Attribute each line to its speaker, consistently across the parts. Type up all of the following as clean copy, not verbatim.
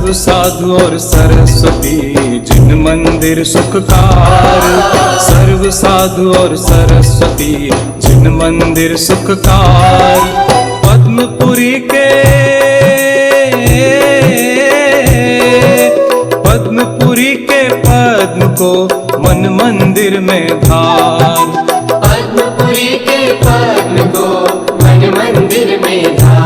Speaker 1: सर्व साधु और सरस्वती जिन मंदिर सुखकार। सर्व साधु और सरस्वती जिन मंदिर सुखकार। पद्मपुरी के पद्म को मन मंदिर में धार।
Speaker 2: पद्मपुरी के पद्म को मन मंदिर में धार।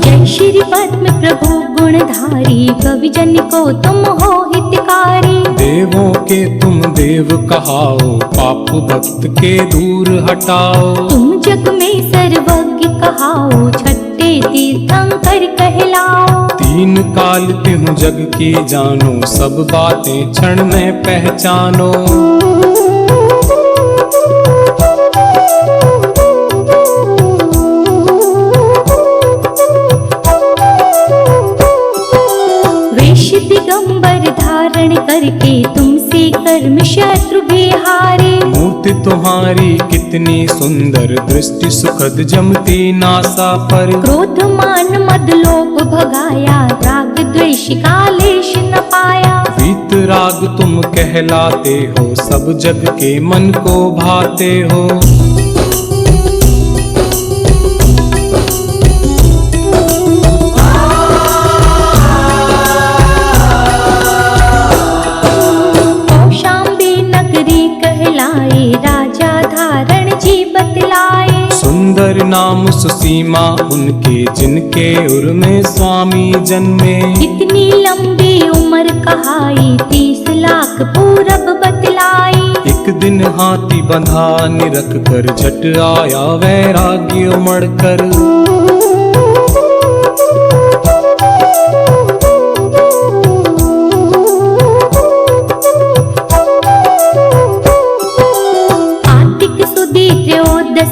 Speaker 3: जय श्री पद्म प्रभु गुणधारी, कवि जन को तुम हो हितकारी।
Speaker 1: देवों के तुम देव कहाओ, पाप भक्त के दूर हटाओ।
Speaker 3: तुम जग में सर्वज्ञ कहाओ, छठे तीर्थंकर कहलाओ।
Speaker 1: तीन काल तिहु जग की जानो, सब बातें क्षण में पहचानो।
Speaker 3: वेश दिगंबर धारण करके तुमसे कर्म शत्रु बिहारे।
Speaker 1: मूर्ति तुम्हारी कितनी सुंदर, दृष्टि सुखद जमती नासा पर।
Speaker 3: क्रोध मान मद लोभ भगाया, राग द्वेष कालेश न पाया।
Speaker 1: वीत राग तुम कहलाते हो, सब जग के मन को भाते हो।
Speaker 3: राजा धारण जी बतलाए।
Speaker 1: सुंदर नाम सुसीमा उनके, जिनके उर में स्वामी जन्मे।
Speaker 3: इतनी लंबी उम्र कहाई, 30 लाख पूरब बतलाई।
Speaker 1: एक दिन हाथी बंधा निरख कर, झट आया वैराग्य उमड़ कर।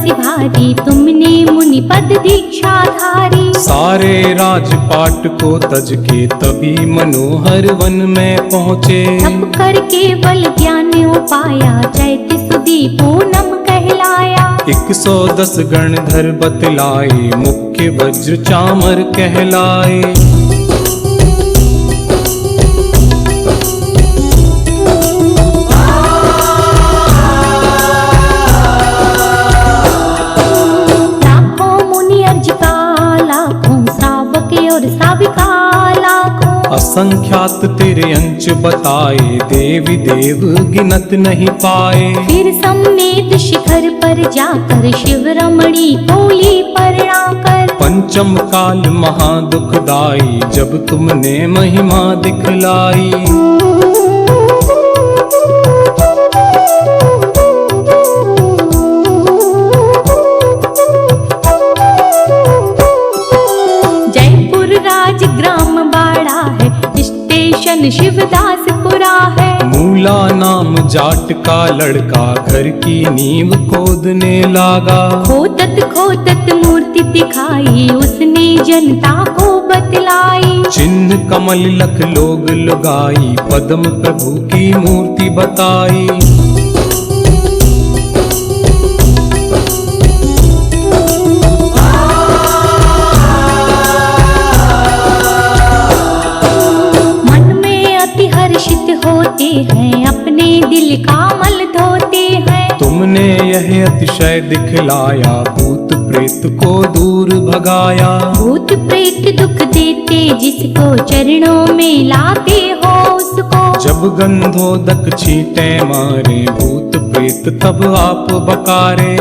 Speaker 3: भारी तुमने मुनि पद दीक्षा धारी।
Speaker 1: सारे राजपाट को तज के तभी मनोहर वन में पहुँचे।
Speaker 3: तप करके बल ज्ञान उपाया, चैत सुदी पूनम कहलाया।
Speaker 1: 110 गणधर बतलाए, मुख्य वज्र चामर कहलाए। असंख्यात तेरे अंश बताए, देवी देव गिनत नहीं पाए।
Speaker 3: फिर सम्मेद शिखर पर जाकर, शिव रमणी बोली प्रणाकर।
Speaker 1: पंचम काल महादुखदाई, जब तुमने महिमा दिखलाई।
Speaker 3: शिवदासपुरा है।
Speaker 1: मूला नाम जाट का लड़का, घर की नींव खोदने लगा।
Speaker 3: खोदत मूर्ति दिखाई, उसने जनता को बतलाई।
Speaker 1: चिन्ह कमल लख लोग लुगाई, पद्म प्रभु की मूर्ति बताई।
Speaker 3: होते हैं, अपने दिल का मल धोते हैं।
Speaker 1: तुमने यह अतिशय दिखलाया, भूत प्रेत को दूर भगाया।
Speaker 3: भूत प्रेत दुख देते, जिसको चरणों में लाते हो उसको।
Speaker 1: जब गंधोदक छींटे मारे, भूत प्रेत तब आप बकारे।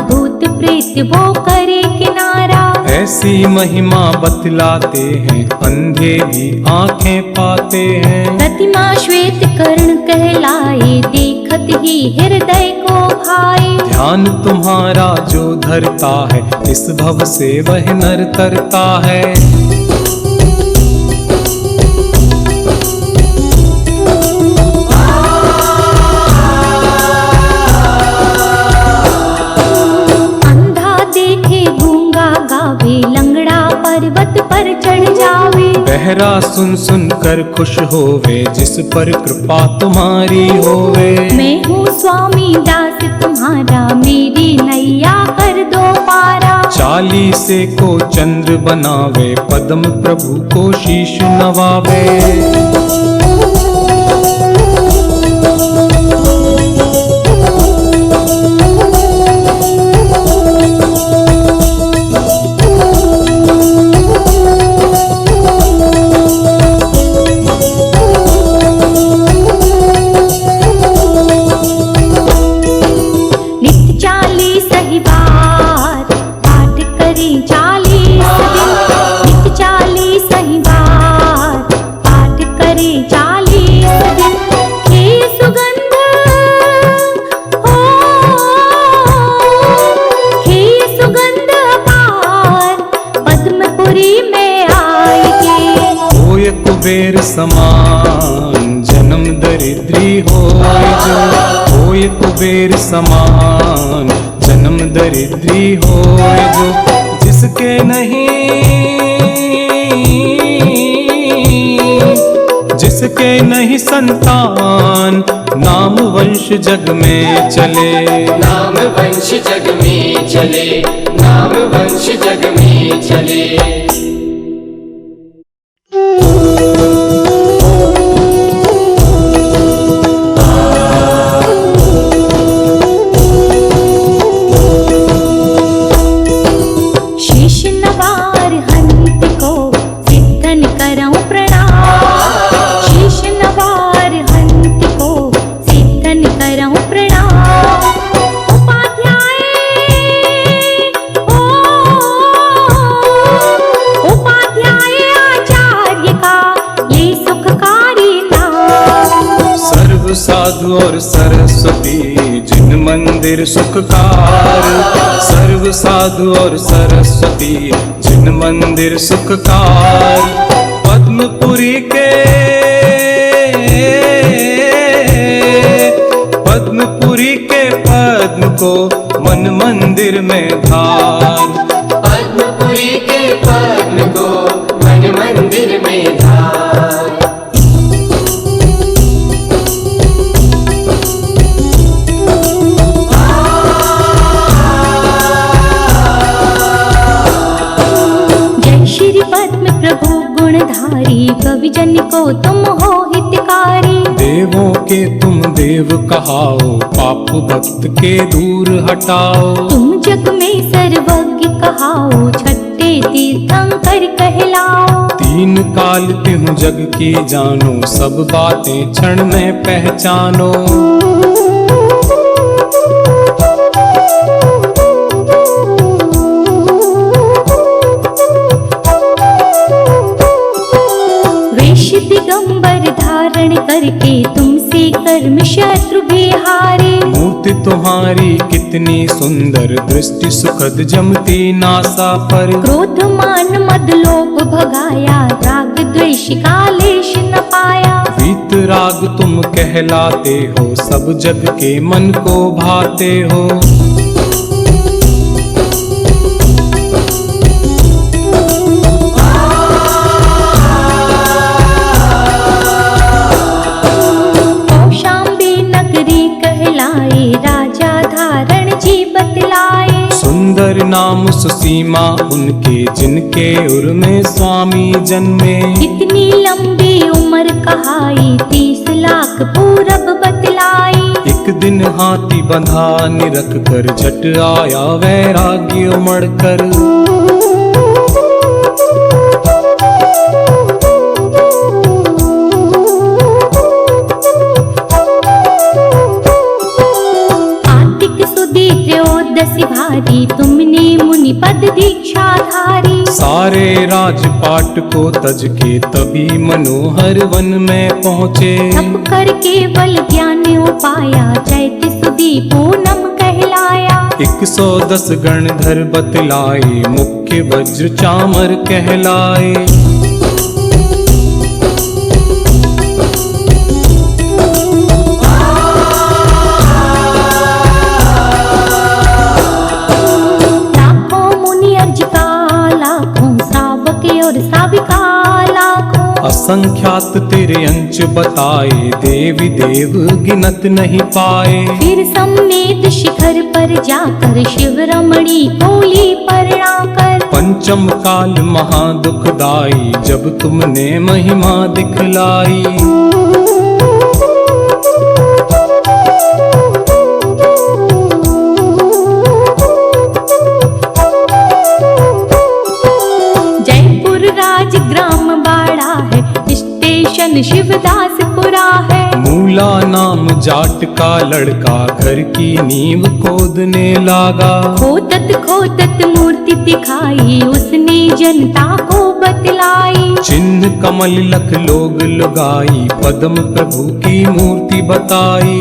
Speaker 3: भूत प्रेत वो करे किनारा।
Speaker 1: ऐसी महिमा बतलाते हैं, अंधे भी आंखें पाते हैं।
Speaker 3: प्रतिमा श्वेत कर्ण कहलाए, देखत ही हृदय को भाए।
Speaker 1: ध्यान तुम्हारा जो धरता है, इस भव से वह नर तरता है। बहरा सुन सुन कर खुश होवे, जिस पर कृपा तुम्हारी होवे।
Speaker 3: मैं हूँ स्वामी दास तुम्हारा, मेरी नैया कर दो पारा।
Speaker 1: चालीसे को चंद्र बनावे, पद्म प्रभु को शीश नवावे। कुबेर समान जन्म दरिद्री होय जो, होय कुबेर समान जन्म दरिद्री होय जो। जिसके नहीं संतान, नाम वंश जग में चले।
Speaker 2: नाम वंश जग में चले, नाम वंश जग में चले।
Speaker 1: साधु और सरस्वती जिन मंदिर सुखकार, सर्व साधु और सरस्वती जिन मंदिर सुखकार। पद्मपुरी के पद्म को मन मंदिर में धार।
Speaker 2: पद्मपुरी के पद्म को मन मंदिर में धार।
Speaker 3: प्रभु गुणधारी, कवि जन को तुम हो हितकारी।
Speaker 1: देवों के तुम देव कहाओ, पाप भक्त के दूर हटाओ।
Speaker 3: तुम जग में सर्वज्ञ कहाओ, छठे तीर्थंकर कहलाओ।
Speaker 1: तीन काल तिहु जग की जानो, सब बातें क्षण में पहचानो।
Speaker 3: दिगंबर धारण करके तुमसे कर्म शत्रु बिहारे।
Speaker 1: मूर्ति तुम्हारी कितनी सुंदर, दृष्टि सुखद जमती नासा पर।
Speaker 3: क्रोध मान मद लोभ भगाया, राग द्वेष का लेश न पाया।
Speaker 1: वीत राग तुम कहलाते हो, सब जग के मन को भाते हो।
Speaker 3: राजा धारण जी बतलाए।
Speaker 1: सुंदर नाम सुसीमा उनके, जिनके उर में स्वामी जन्मे।
Speaker 3: इतनी लंबी उम्र कहाई, 30 लाख पूरब बतलाई।
Speaker 1: एक दिन हाथी बंधा निरख कर, झट आया वैराग्य उमड़ कर। भारी तुमने मुनि पद दीक्षा धारी। सारे राजपाट को तज के तभी मनोहर वन में पहुँचे।
Speaker 3: तप कर केवल ज्ञान उपाया, चैत सुदी पूनम कहलाया।
Speaker 1: 110 गणधर बतलाए, मुख्य वज्र चामर कहलाए। और साविका लाखों असंख्यात तेरे अंश बताए, देवी देव गिनत नहीं पाए।
Speaker 3: फिर सम्मेद शिखर पर जाकर शिव रमणी बोली प्रणाकर।
Speaker 1: पंचम काल महादुखदाई, जब तुमने महिमा दिखलाई।
Speaker 3: जयपुर राजग्राम बाड़ा है, स्टेशन शिवदासपुरा है।
Speaker 1: मूला नाम जाट का लड़का, घर की नींव खोदने लागा।
Speaker 3: खोदत मूर्ति दिखाई, उसने जनता को बतलाई।
Speaker 1: चिन्ह कमल लख लोग लगाई, पद्म प्रभु की मूर्ति बताई।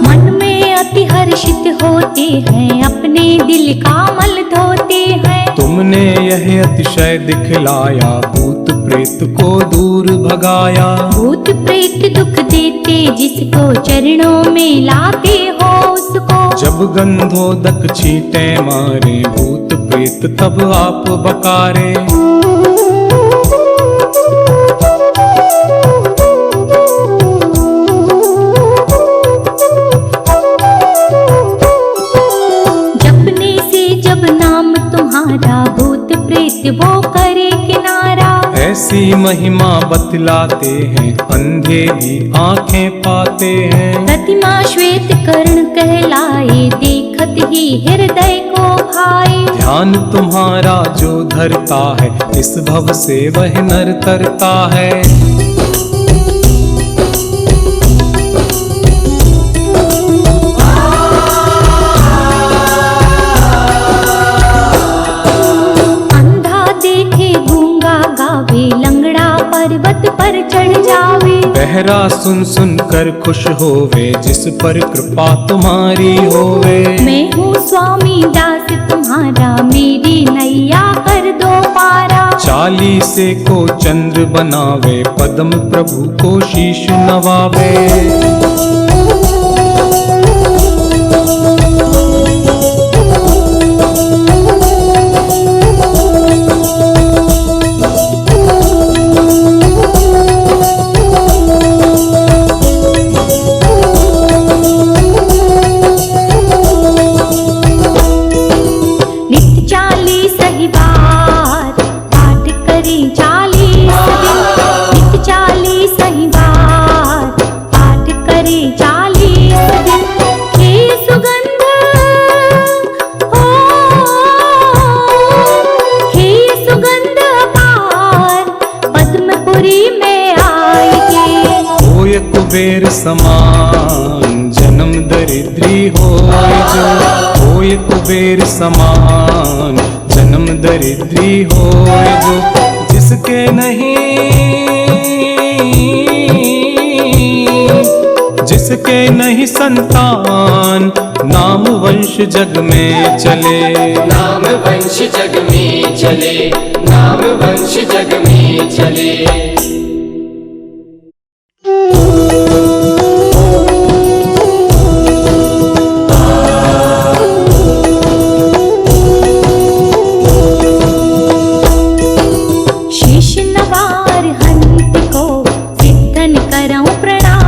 Speaker 3: मन में अति हर्षित होते हैं, अपने दिल का मल धोते हैं।
Speaker 1: तुमने यह अतिशय दिखलाया, भूत प्रेत को दूर भगाया।
Speaker 3: भूत प्रेत दुख देते, जिसको चरणों में लाते हो उसको।
Speaker 1: जब गंधोदक छींटे मारे, भूत प्रेत तब आप बकारे।
Speaker 3: जपने से जब नाम तुम्हारा, भूत प्रेत वो करे किनारा।
Speaker 1: ऐसी महिमा बतलाते हैं, अंधे भी आंखें पाते हैं।
Speaker 3: प्रतिमा श्वेत कर्ण कहलाए, देखत ही हृदय को भाए।
Speaker 1: ध्यान तुम्हारा जो धरता है, इस भव से वह नर तरता है।
Speaker 3: अंधा देखे गूंगा गावे, लंगड़ा पर्वत पर चढ़ जावे।
Speaker 1: बहरा सुन सुन कर खुश होवे, जिस पर कृपा तुम्हारी होवे।
Speaker 3: मैं हूँ स्वामी दास तुम्हारा, मेरी नैया कर दो पारा।
Speaker 1: चालीसे को चंद्र बनावे, पद्म प्रभु को शीश नवावे।
Speaker 3: नित्य 40 ही बार पाठ करें 40 दिन। नित्य 40 ही बार पाठ करें 40 दिन। हे सुगंध हो, हे सुगंध अपार, पद्मपुरी में आएंगे।
Speaker 1: होय कुबेर समान, जन्म दरिद्री होय जो। होय कुबेर समान, जन्म दरिद्री होय जो। जिसके नहीं, जिसके नहीं संतान, नाम वंश जग में चले।
Speaker 2: नाम वंश जग में चले, नाम वंश जग में चले।
Speaker 3: शीश नवार हंत को सिद्धन करऊं प्रणाम।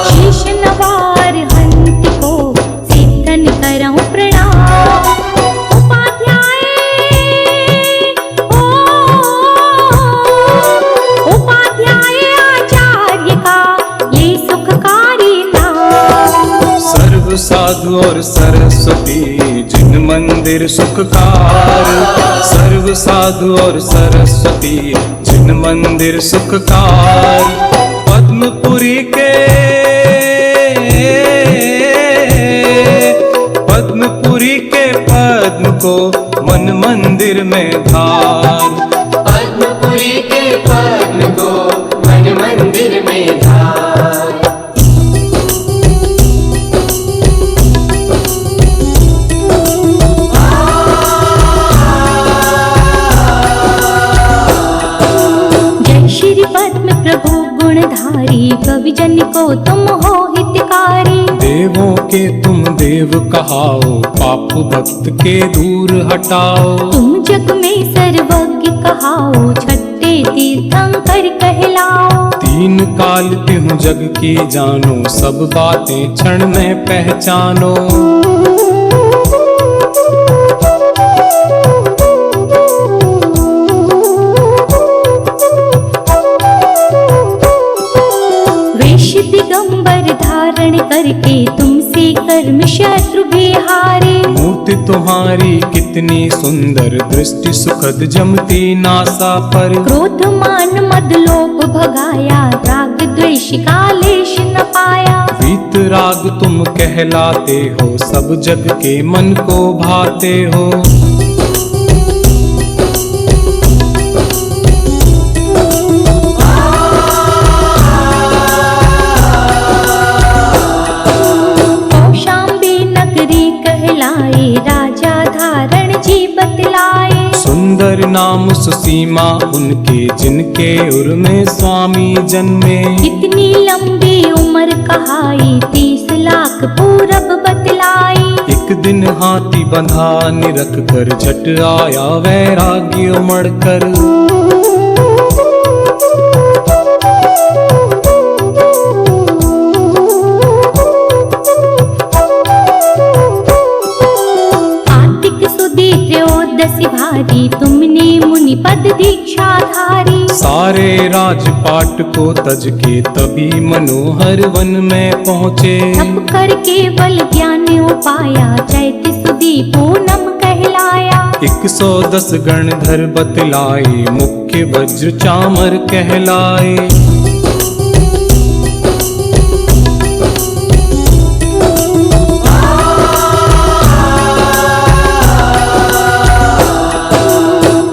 Speaker 3: शीश नवार हंत को सिद्धन करऊं प्रणाम। उपाध्याय ओ, उपाध्याय आचार्य का ये सुखकारी नाम।
Speaker 1: सर्व साधु और सरस्वती, जिन मंदिर सुखकार। सर्व साधु और सरस्वती, जिन मंदिर सुखकार। पद्मपुरी के, पद्मपुरी के पद्म को मन मंदिर में धार।
Speaker 2: पद्मपुरी के पद्म को मन मंदिर में धार।
Speaker 3: जय श्री पद्म प्रभु गुणधारी। गुणधारी कवि जन को तुम हो हितकारी।
Speaker 1: देवों के तुम देव कहाओ, पाप भक्त के दूर हटाओ।
Speaker 3: तुम जग में सर्वज्ञ कहाओ, छठे तीर्थंकर कहलाओ।
Speaker 1: तीन काल तिहु जग की जानो, सब बातें क्षण में पहचानो।
Speaker 3: वेश दिगंबर धारण करके तुमसे कर्म शत्रु बिहारे।
Speaker 1: मूर्ति तुम्हारी कितनी सुंदर, दृष्टि सुखद जमती नासा पर।
Speaker 3: क्रोध मान मद लोभ भगाया, राग द्वेष का लेश न पाया।
Speaker 1: वीत राग तुम कहलाते हो, सब जग के मन को भाते हो।
Speaker 3: कौशाम्बी नगरी कहलाए, राजा धारण जी बतलाए।
Speaker 1: सुंदर नाम सुसीमा उनके, जिनके उर में स्वामी जन्मे।
Speaker 3: इतनी लंबी उम्र कहाई, 30 लाख पूरब बतलाई।
Speaker 1: एक दिन हाथी बंधा निरख कर, झट आया वैराग्य उमड़ कर।
Speaker 3: कार्तिक सुदी त्रयोदशी भारी, तुमने मुनि पद दीक्षा धारी।
Speaker 1: सारे राजपाट को तज के तभी मनोहर वन में पहुँचे।
Speaker 3: तप करके बल ज्ञान उपाया, चैत सुदी पूनम कहलाया।
Speaker 1: 110 गणधर बतलाए, मुख्य वज्र चामर कहलाए।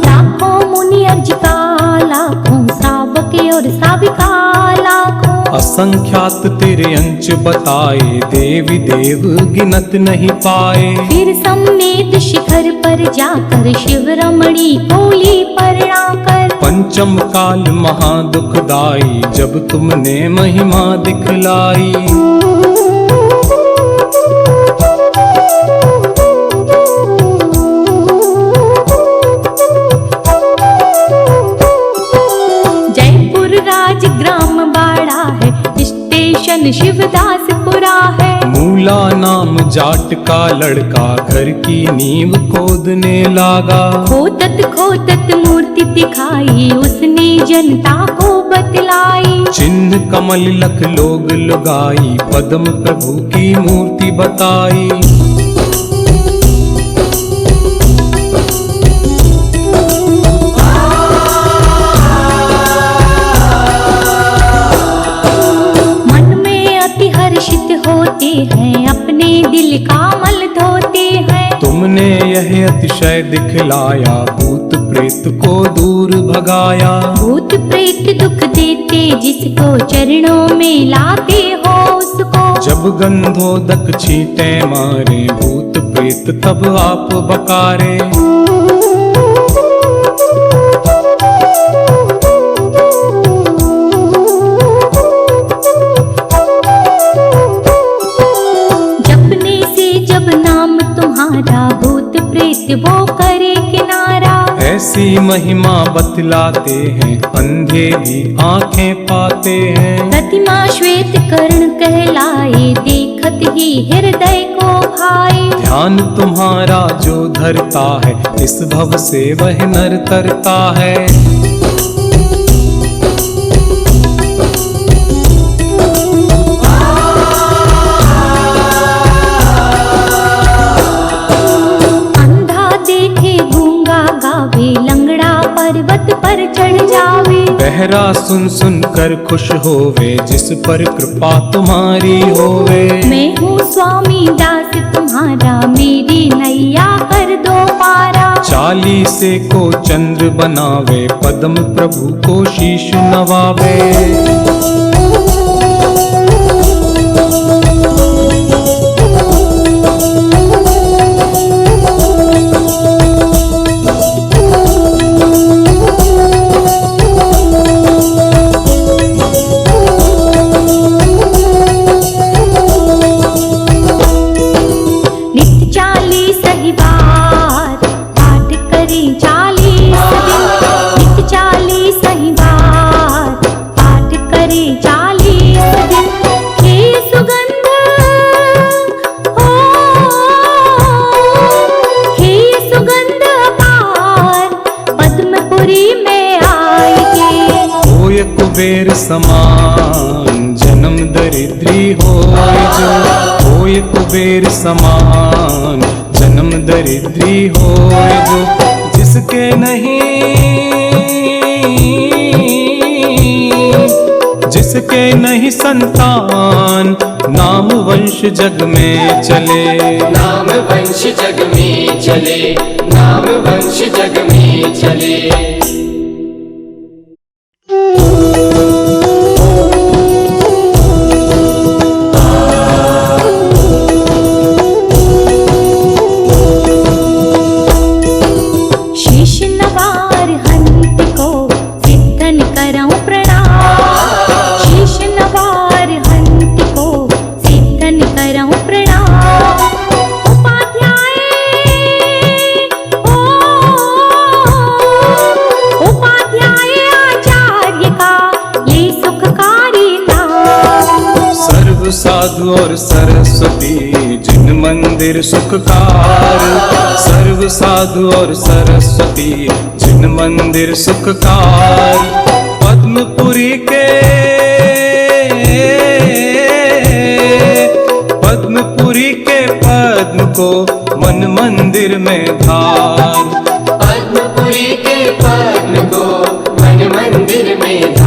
Speaker 3: लाखों मुनि अर्ज का, लाखों सावक और साविका लाखों।
Speaker 1: असंख्यात तेरे अंश बताए, देवी देव गिनत नहीं पाए।
Speaker 3: फिर सम्मेद शिखर पर जाकर, शिव रमणी कोली परଣା कर।
Speaker 1: पंचम काल महादुखदाई, जब तुमने महिमा दिखलाई।
Speaker 3: जयपुर राज ग्राम बाड़ा है, स्टेशन शिवदासपुरा है।
Speaker 1: मूला नाम जाट का लड़का, घर की नींव खोदने लागा।
Speaker 3: खोदत खोदत मूर्ति दिखाई, उसने जनता को बतलाई।
Speaker 1: चिन्ह कमल लख लोग लुगाई, पद्म प्रभु की मूर्ति बताई।
Speaker 3: मन में अति हर्षित होते हैं, अपने दिल का मल धोते हैं।
Speaker 1: तुमने यह अतिशय दिखलाया, भूत प्रेत को दूर भगाया।
Speaker 3: भूत प्रेत दुख देते, जिसको चरणों में लाते हो उसको।
Speaker 1: जब गंधोदक छींटे मारे, भूत प्रेत तब आप बकारे।
Speaker 3: जपने से जब नाम तुम्हारा, भूत प्रेत वो करे किनारा।
Speaker 1: ऐसी महिमा बतलाते हैं, अंधे भी आंखें पाते हैं।
Speaker 3: प्रतिमा श्वेत कर्ण कहलाए, देखत ही हृदय को भाए।
Speaker 1: ध्यान तुम्हारा जो धरता है, इस भव से वह नर तरता है।
Speaker 3: अंधा देखे गूंगा गावे, लंगड़ा पर्वत पर चढ़ जावे।
Speaker 1: बहरा सुन सुन कर खुश होवे, जिस पर कृपा तुम्हारी होवे।
Speaker 3: मैं हूँ स्वामी दास तुम्हारा, मेरी नैया कर दो पारा।
Speaker 1: चालीसे को चंद्र बनावे, पद्म प्रभु को शीश नवावे। बेर समान, जन्म दरिद्री होए जो जिसके नहीं संतान, नाम वंश जग में चले।
Speaker 2: नाम वंश जग में चले, नाम वंश जग में चले।
Speaker 1: साधु और सरस्वती जिन मंदिर सुखकार, सर्व साधु और सरस्वती जिन मंदिर सुखकार। पद्मपुरी के पद्म को मन मंदिर में धार।
Speaker 2: पद्मपुरी के पद्म को मन मंदिर में धार।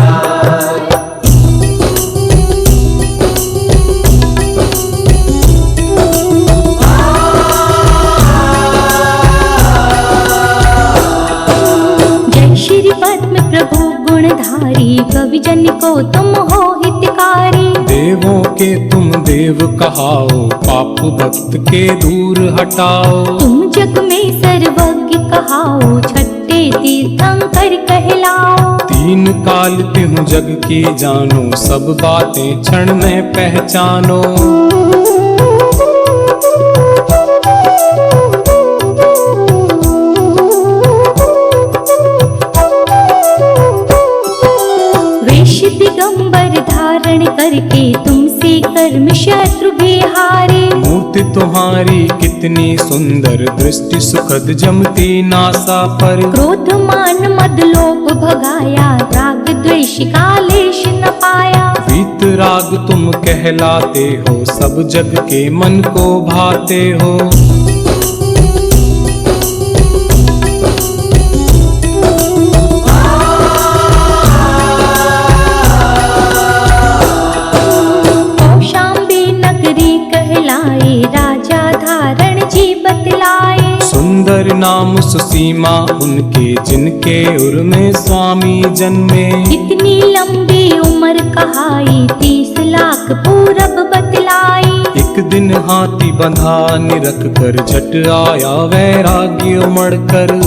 Speaker 3: कवि जन को तुम हो हितकारी।
Speaker 1: देवों के तुम देव कहाओ, पाप भक्त के दूर हटाओ।
Speaker 3: तुम जग में सर्वज्ञ कहाओ, छठे तीर्थंकर कहलाओ।
Speaker 1: तीन काल तिहु जग की जानो, सब बातें क्षण में पहचानो।
Speaker 3: दिगंबर धारण करके तुमसे कर्म शत्रु बिहारे।
Speaker 1: मूर्ति तुम्हारी कितनी सुंदर, दृष्टि सुखद जमती नासा पर।
Speaker 3: क्रोध मान मद लोभ भगाया, राग द्वेष का लेश न पाया।
Speaker 1: वीत राग तुम कहलाते हो, सब जग के मन को भाते हो।
Speaker 3: राजा धारण जी बतलाए।
Speaker 1: सुंदर नाम सुसीमा उनके, जिनके उर में स्वामी जन्मे।
Speaker 3: इतनी लंबी उम्र कहाई, 30 लाख पूरब बतलाई।
Speaker 1: एक दिन हाथी बंधा निरख कर, झट आया वैराग्य उमड़ कर।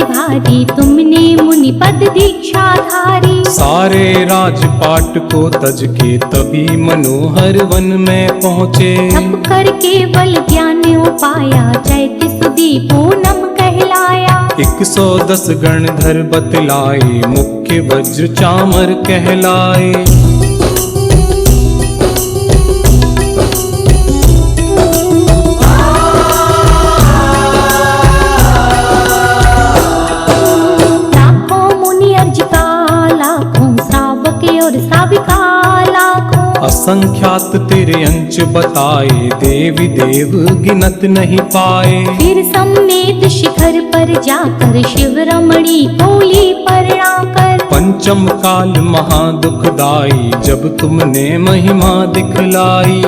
Speaker 1: भारी तुमने मुनि पद दीक्षा धारी। सारे राजपाट को तज के तभी मनोहर वन में पहुँचे।
Speaker 3: तप कर केवल ज्ञान उपाया, चैत्य सुदी पूनम कहलाया।
Speaker 1: 110 गणधर बतलाए, मुख्य वज्र चामर कहलाए। असंख्यात तेरे अंश बताए, देवी देव गिनत नहीं पाए।
Speaker 3: फिर सम्मेद शिखर पर जाकर, शिव रमणी बोली प्रणाकर।
Speaker 1: पंचम काल महादुखदाई, जब तुमने महिमा दिखलाई।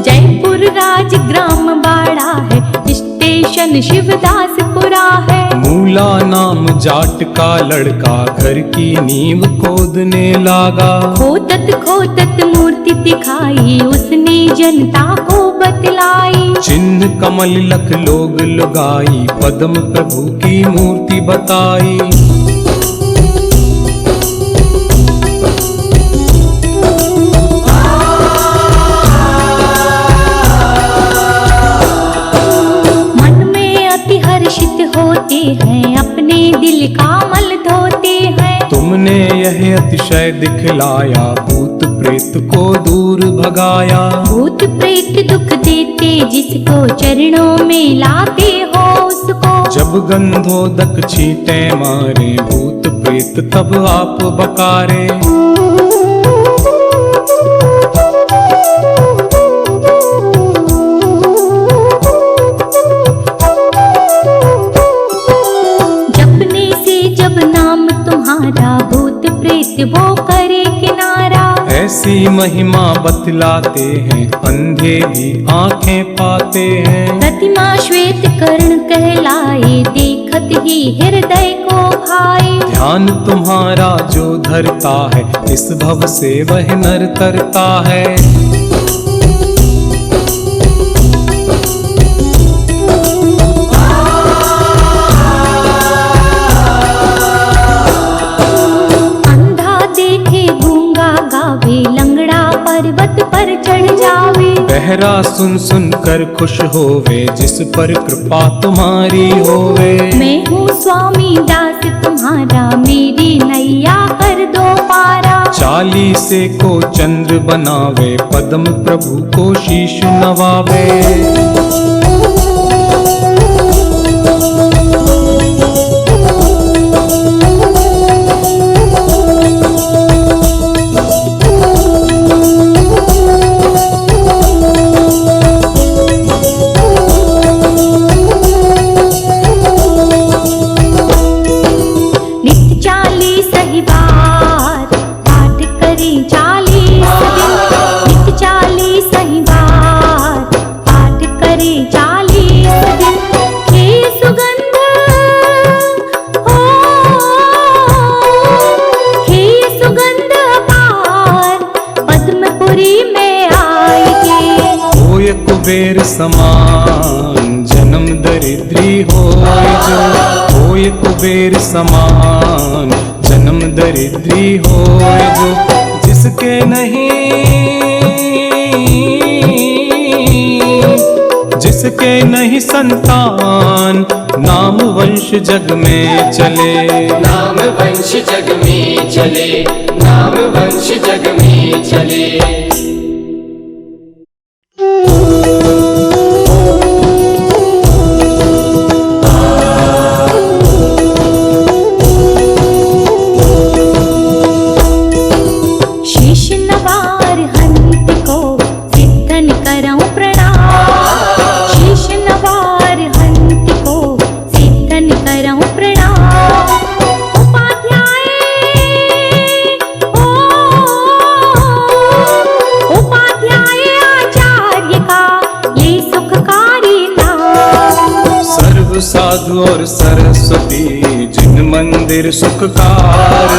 Speaker 3: जयपुर राज ग्राम बाड़ा है, स्टेशन शिवदासपुरा है।
Speaker 1: मूला नाम जाट का लड़का, घर की नींव खोदने लागा।
Speaker 3: खोदत खोदत मूर्ति दिखाई, उसने जनता को बतलाई।
Speaker 1: चिन्ह कमल लख लोग लगाई, पद्म प्रभु की मूर्ति बताई। होते हैं, अपने दिल का मल धोते हैं। तुमने यह अतिशय दिखलाया, भूत प्रेत को दूर भगाया।
Speaker 3: भूत प्रेत दुख देते जिसको चरणों में लाते हो उसको।
Speaker 1: जब गंधोदक छींटे मारे, भूत प्रेत तब आप बकारे।
Speaker 3: जपने से जब नाम तुम्हारा, भूत प्रेत वो करे किनारा।
Speaker 1: ऐसी महिमा बतलाते हैं, अंधे भी आंखें पाते हैं।
Speaker 3: प्रतिमा श्वेत कर्ण कहलाए, देखत ही हृदय को भाए।
Speaker 1: ध्यान तुम्हारा जो धरता है, इस भव से वह नर तरता है।
Speaker 3: लंगड़ा पर्वत पर चढ़ जावे।
Speaker 1: बहरा सुन सुन कर खुश होवे, जिस पर कृपा तुम्हारी होवे।
Speaker 3: मैं हूँ स्वामी दास तुम्हारा, मेरी नैया कर दो पारा।
Speaker 1: चालीसे को चंद्र बनावे, पद्म प्रभु को शीश नवावे। कुबेर समान जन्म दरिद्री होय जो। होय कुबेर समान जन्म दरिद्री होय जो। जिसके नहीं संतान, नाम वंश जग में चले।
Speaker 2: नाम वंश जग में चले, नाम वंश जग में चले।
Speaker 1: साधु और सरस्वती जिन मंदिर सुखकार।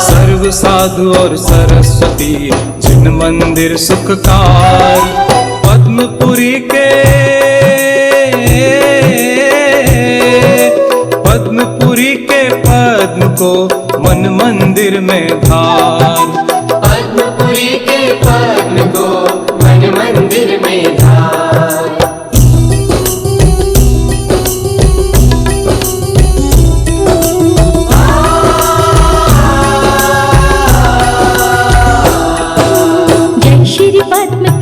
Speaker 1: सर्व साधु और सरस्वती जिन मंदिर सुखकार। पद्मपुरी के पद्म को मन मंदिर में धार।
Speaker 2: पद्मपुरी के पद्म को मन मंदिर में धार।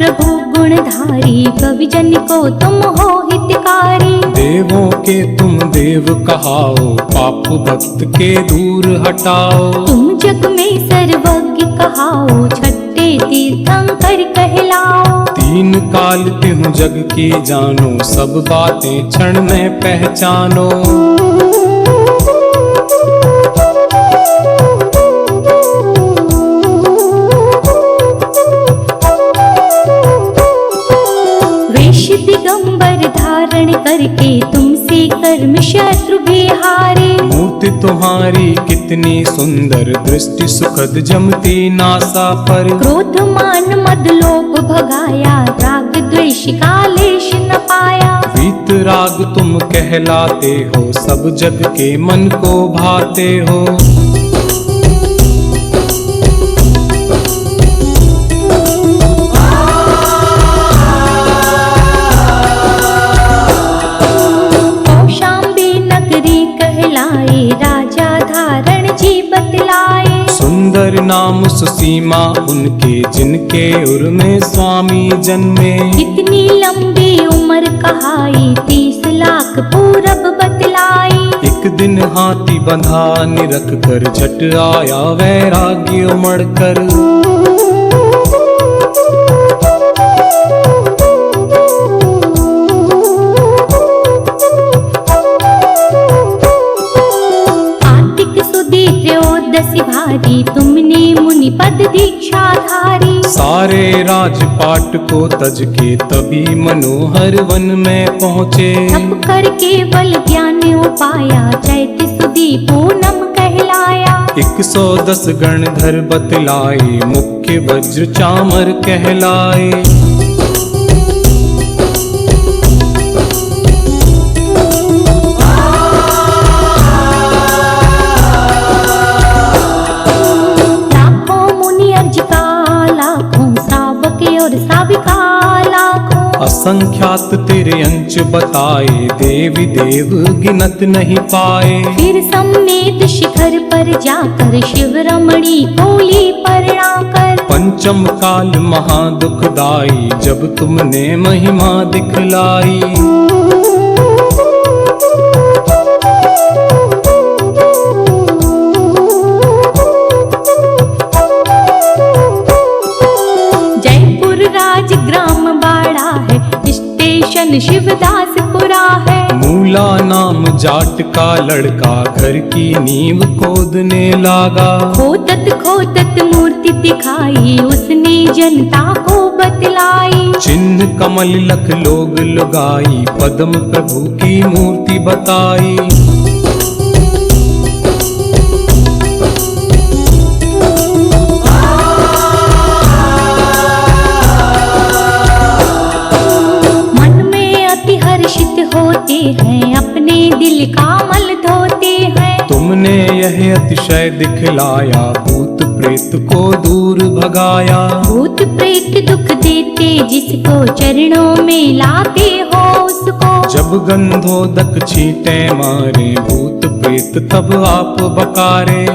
Speaker 3: प्रभु गुणधारी, कवि जन को तुम हो हितकारी।
Speaker 1: देवों के तुम देव कहाओ, पाप भक्त के दूर हटाओ।
Speaker 3: तुम जग में सर्वज्ञ कहाओ, छठे तीर्थंकर कहलाओ।
Speaker 1: तीन काल तिहु जग की जानो, सब बातें क्षण में पहचानो।
Speaker 3: दिगंबर धारण करके तुमसे कर्म शत्रु भी हारे।
Speaker 1: मूर्ति तुम्हारी कितनी सुंदर, दृष्टि सुखद जमती नासा पर।
Speaker 3: क्रोध मान मद लोभ भगाया, राग द्वेष का लेश न पाया।
Speaker 1: वीत राग तुम कहलाते हो, सब जग के मन को भाते हो।
Speaker 3: राजा धारण जी बतलाए।
Speaker 1: नाम सुसीमा उनके जिनके उर में स्वामी जन्मे।
Speaker 3: कितनी लंबी उम्र कहाई 30 लाख पूरब बतलाई।
Speaker 1: एक दिन हाथी बंधा निरख कर झट आया वैराग्य उमड़ कर।
Speaker 3: त्रयोदशी भारी तुमने मुनि पद दीक्षा धारी।
Speaker 1: सारे राजपाट को तज के तभी मनोहर वन में पहुँचे।
Speaker 3: तप कर केवल ज्ञान उपाया चैत सुदी पूनम कहलाया।
Speaker 1: 110 गणधर बतलाए मुख्य वज्र चामर कहलाए। असंख्यात तेरे अंश बताए देवी देव गिनत नहीं पाए।
Speaker 3: फिर सम्मेद शिखर पर जाकर शिव रमणी कोली परणाकर।
Speaker 1: पंचम काल महादुखदाई जब तुमने महिमा दिखलाई।
Speaker 3: जयपुर राज ग्राम बाड़ा है स्टेशन शिवदासपुरा है।
Speaker 1: मूला नाम जाट का लड़का घर की नींव खोदने लगा।
Speaker 3: खोदत मूर्ति दिखाई उसने जनता को बतलाई।
Speaker 1: चिन्ह कमल लख लोग लगाई पद्म प्रभु की मूर्ति बताई।
Speaker 3: होते हैं अपने दिल का मल धोते हैं।
Speaker 1: तुमने यह अतिशय दिखलाया भूत प्रेत को दूर भगाया।
Speaker 3: भूत प्रेत दुख देते जिसको चरणों में लाते हो उसको।
Speaker 1: जब गंधोदक छींटे मारे भूत प्रेत तब आप बकारे।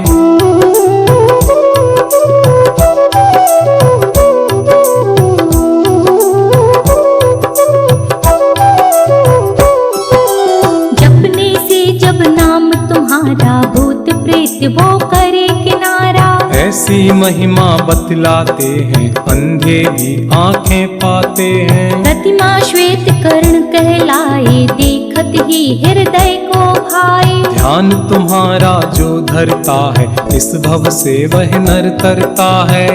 Speaker 3: भूत प्रेत वो करे किनारा।
Speaker 1: ऐसी महिमा बतलाते हैं अंधे भी आंखें पाते हैं।
Speaker 3: प्रतिमा श्वेत कर्ण कहलाए देखत ही हृदय को भाई।
Speaker 1: ध्यान तुम्हारा जो धरता है इस भव से वह नर तरता है।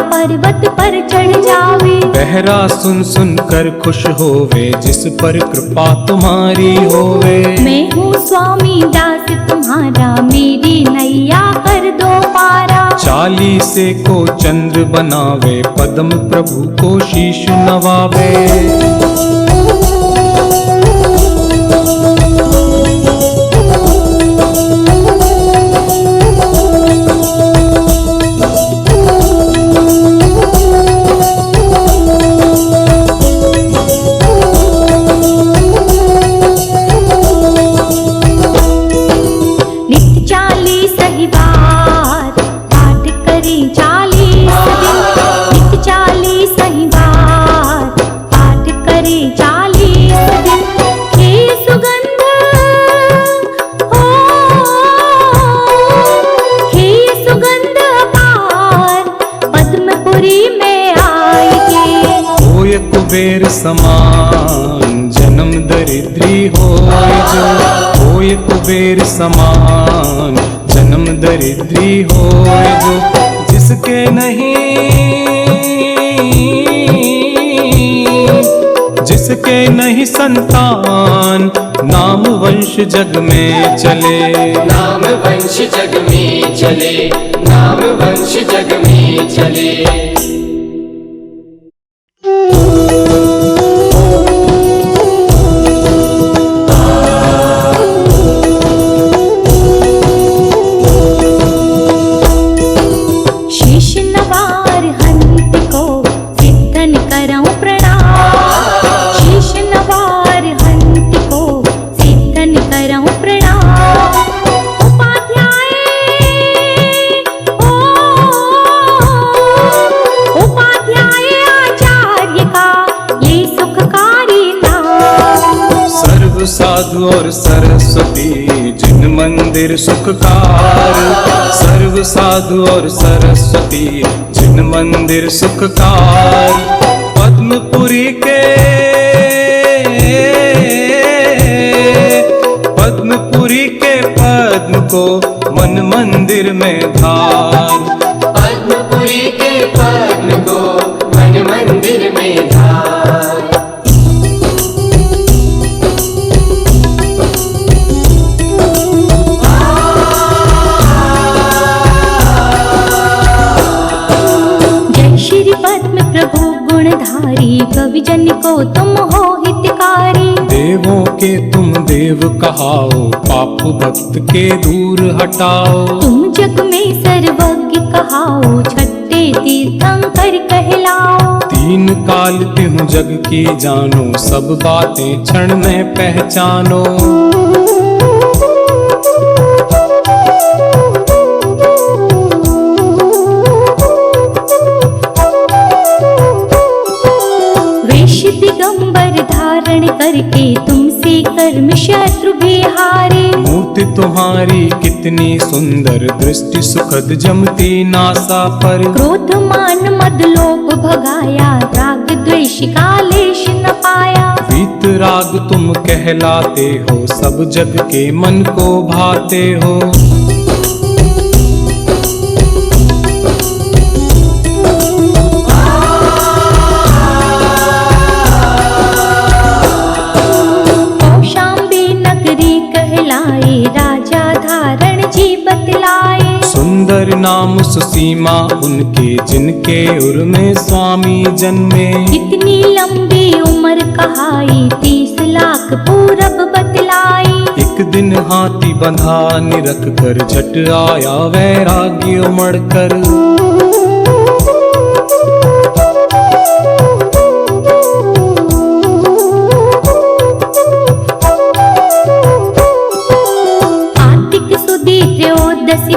Speaker 3: पर्वत पर चढ़ जावे।
Speaker 1: बहरा सुन सुन कर खुश होवे जिस पर कृपा तुम्हारी होवे।
Speaker 3: मैं हूँ स्वामी दास तुम्हारा मेरी नैया कर दो पारा।
Speaker 1: चालीसे को चंद्र बनावे पद्म प्रभु को शीश नवावे। कुबेर समान जन्म दरिद्री होय जो। होय कुबेर समान जन्म दरिद्री होय जो। जिसके नहीं संतान नाम वंश जग में चले।
Speaker 2: नाम वंश जग में चले। नाम वंश जग में चले।
Speaker 1: और सरस्वती जिन मंदिर सुखकार। सर्व साधु और सरस्वती जिन मंदिर सुखकार। पद्मपुरी के पद्म को मन मंदिर में धार।
Speaker 2: पद्मपुरी के पद्म को मन मंदिर में धार।
Speaker 3: जय श्री पद्म प्रभु गुणधारी, कवि जन को तुम हो हितकारी।
Speaker 1: देवों के तुम देव कहाओ, पाप भक्त के दूर हटाओ।
Speaker 3: तुम जग में सर्वज्ञ कहाओ, छठे तीर्थंकर कहलाओ।
Speaker 1: तीन काल तिहु जग की जानो, सब बातें क्षण में पहचानो।
Speaker 3: वेश दिगंबर धारण करके तुमसे कर्म शत्रु बिहारे।
Speaker 1: मूर्ति तुम्हारी कितनी सुंदर, दृष्टि सुखद जमती नासा पर।
Speaker 3: क्रोध मान मद लोभ भगाया, राग द्वेष का लेश न पाया।
Speaker 1: वीत राग तुम कहलाते हो, सब जग के मन को भाते हो।
Speaker 3: राजा धारण जी बतलाए।
Speaker 1: सुंदर नाम सुसीमा उनके, जिनके उर में स्वामी जन्मे।
Speaker 3: इतनी लंबी उम्र कहाई, 30 लाख पूरब बतलाई।
Speaker 1: एक दिन हाथी बंधा निरख कर, झट आया वैराग्य उमड़ कर।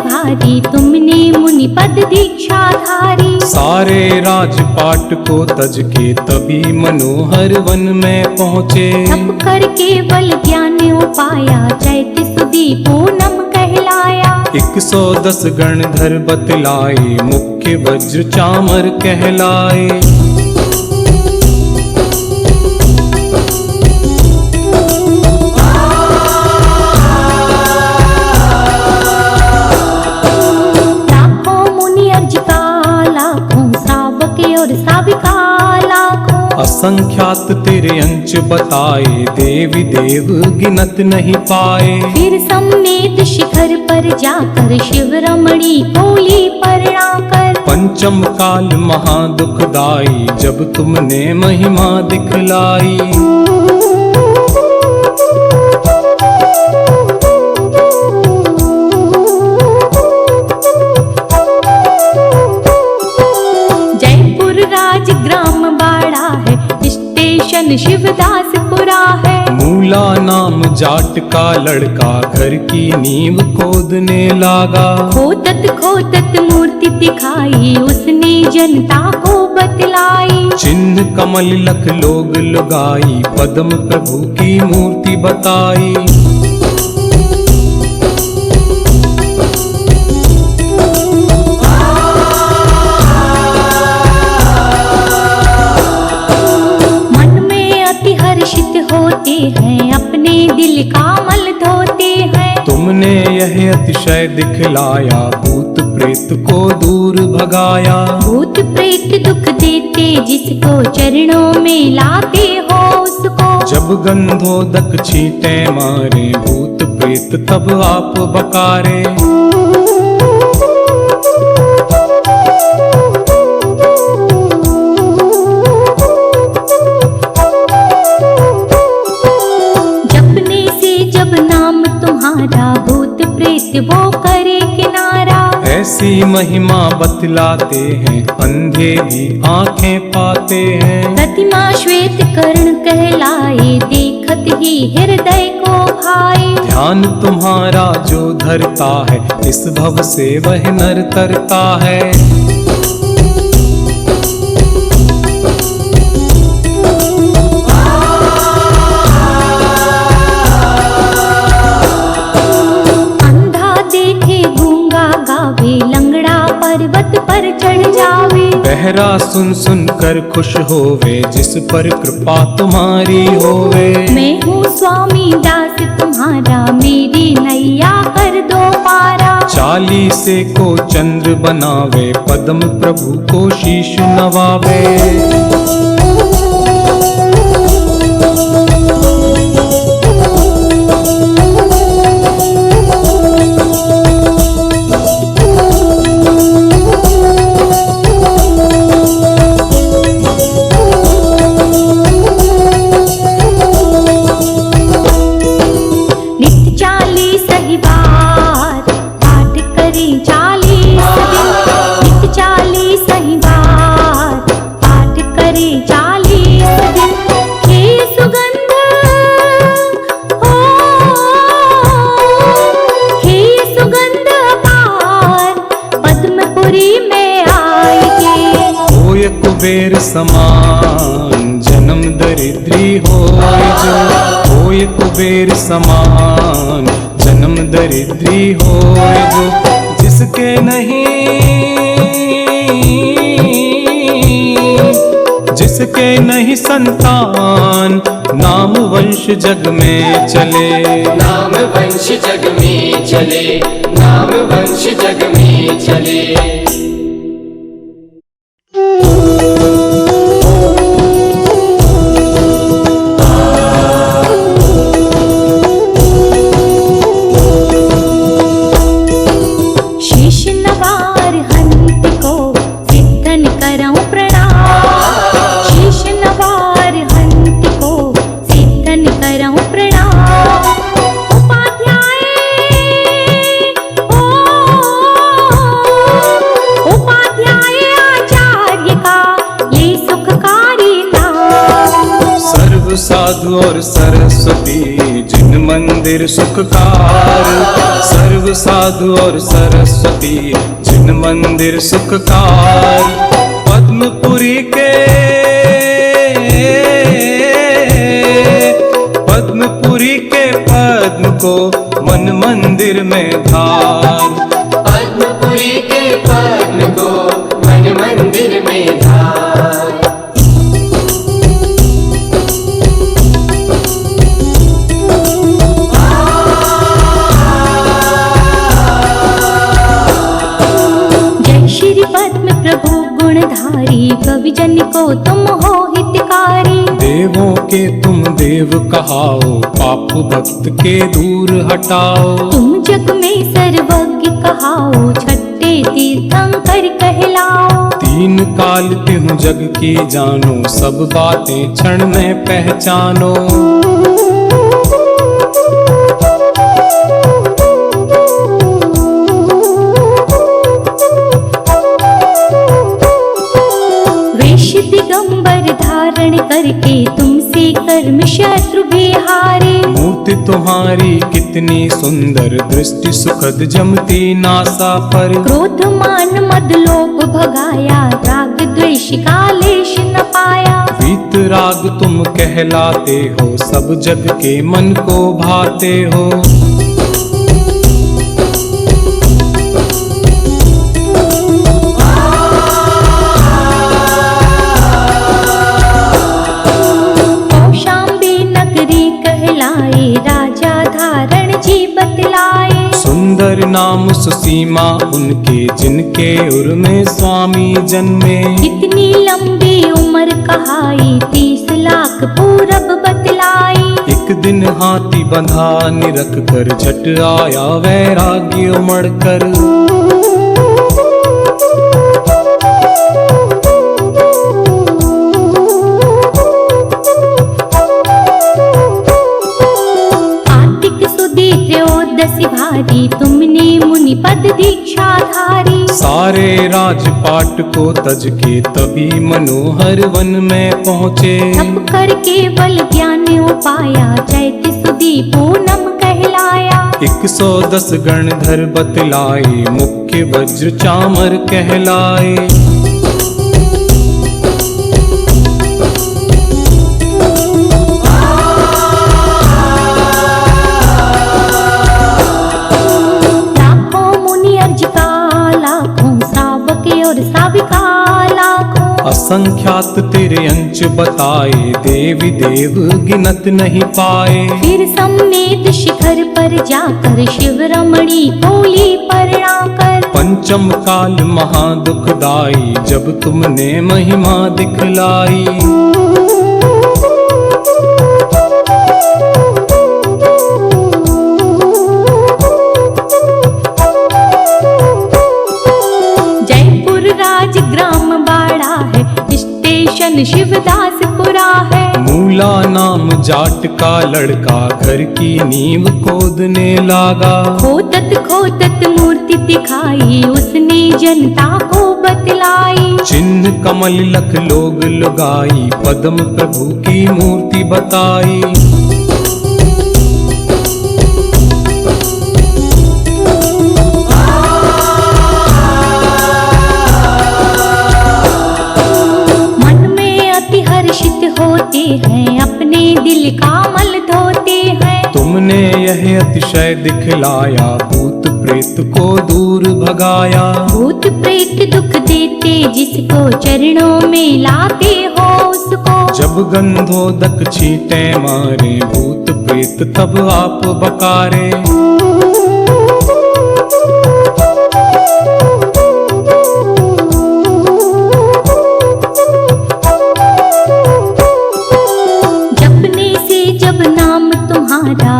Speaker 1: भारी, तुमने मुनि पद दीक्षा धारी। सारे राजपाट को तज के तभी मनोहर वन में पहुँचे।
Speaker 3: तप कर केवल ज्ञान उपाया, चैत सुदी पूनम कहलाया।
Speaker 1: 110 गणधर बतलाए, मुख्य वज्र चामर कहलाए। असंख्यात तेरे अंश बताए, देवी देव गिनत नहीं पाए।
Speaker 3: फिर सम्मेद शिखर पर जाकर, शिव रमणी बोली परणाकर।
Speaker 1: पंचम काल महादुखदाई, जब तुमने महिमा दिखलाई। शिवदासपुरा है। मूला नाम जाट का लड़का, घर की नींव खोदने लागा।
Speaker 3: खोदत मूर्ति दिखाई, उसने जनता को बतलाई।
Speaker 1: चिन्ह कमल लख लोग लुगाई, पद्म प्रभु की मूर्ति बताई।
Speaker 3: होते हैं, अपने दिल का मल धोते हैं।
Speaker 1: तुमने यह अतिशय दिखलाया, भूत प्रेत को दूर भगाया।
Speaker 3: भूत प्रेत दुख देते, जिसको चरणों में लाते हो उसको।
Speaker 1: जब गंधोदक छींटे मारे, भूत प्रेत तब आप बकारे।
Speaker 3: भूत प्रेत वो करे किनारा।
Speaker 1: ऐसी महिमा बतलाते हैं, अंधे भी आंखें पाते हैं।
Speaker 3: प्रतिमा श्वेत कर्ण कहलाए, देखत ही हृदय को भाए।
Speaker 1: ध्यान तुम्हारा जो धरता है, इस भव से वह नर तरता है। बहरा सुन सुन कर खुश होवे, जिस पर कृपा तुम्हारी होवे।
Speaker 3: मैं हूँ स्वामी दास तुम्हारा, मेरी नैया कर दो पारा।
Speaker 1: चालीसे को चंद्र बनावे, पद्म प्रभु को शीश नवावे। कुबेर समान जन्म दरिद्री होय जो, होय कुबेर समान जन्म दरिद्री होय जो। जिसके नहीं जिसके नहीं संतान, नाम वंश जग में चले।
Speaker 2: नाम वंश जग में चले, नाम वंश जग में चले।
Speaker 1: साधु और सरस्वती जिन मंदिर सुखकार, सर्व साधु और सरस्वती जिन मंदिर सुखकार। पद्मपुरी के पद्म को मन मंदिर में धार।
Speaker 2: पद्मपुरी के पद्म को मन मंदिर में धार।
Speaker 3: प्रभु गुणधारी, कवि जन को तुम हो हितकारी।
Speaker 1: देवों के तुम देव कहाओ, पाप भक्त के दूर हटाओ।
Speaker 3: तुम जग में सर्वज्ञ कहाओ, छठे तीर्थंकर कहलाओ।
Speaker 1: तीन काल तिहु जग की जानो, सब बातें क्षण में पहचानो।
Speaker 3: दिगंबर धारण करके तुमसे कर्म शत्रु बिहारे।
Speaker 1: मूर्ति तुम्हारी कितनी सुंदर, दृष्टि सुखद जमती नासा पर।
Speaker 3: क्रोध मान मद लोभ भगाया, राग द्वेष का लेश न पाया।
Speaker 1: वीत राग तुम कहलाते हो, सब जग के मन को भाते हो।
Speaker 3: राजा धारण जी बतलाए।
Speaker 1: सुंदर नाम सुसीमा उनके, जिनके उर में स्वामी जन्मे।
Speaker 3: इतनी लंबी उम्र कहाई, 30 लाख पूरब बतलाई।
Speaker 1: एक दिन हाथी बंधा निरख कर, झट आया वैराग्य उमड़ कर। भारी तुमने मुनि पद दीक्षा धारी। सारे राजपाट को तज के तभी मनोहर वन में पहुँचे।
Speaker 3: तप कर केवल ज्ञान उपाया, चैत सुदी पूनम कहलाया।
Speaker 1: 110 गणधर बतलाए, मुख्य वज्र चामर कहलाए।
Speaker 3: और साविका
Speaker 1: असंख्यात तेरे अंश बताए, देवी देव गिनत नहीं पाए।
Speaker 3: फिर सम्मेद शिखर पर जाकर शिव रमणी बोली प्रणाकर।
Speaker 1: पंचम काल महादुखदाई, जब तुमने महिमा दिखलाई।
Speaker 3: जयपुर राजग्राम बाड़ा है, स्टेशन शिवदासपुरा है।
Speaker 1: मूला नाम जाट का लड़का, घर की नींव खोदने लागा।
Speaker 3: खोतत मूर्ति दिखाई, उसने जनता को बतलाई।
Speaker 1: चिन्ह कमल लख लोग लुगाई, पद्म प्रभु की मूर्ति बताई। होते हैं, अपने दिल का मल धोते हैं। तुमने यह अतिशय दिखलाया, भूत प्रेत को दूर भगाया।
Speaker 3: भूत प्रेत दुख देते, जिसको चरणों में लाते हो उसको।
Speaker 1: जब गंधोदक छींटे मारे, भूत प्रेत तब आप बकारे।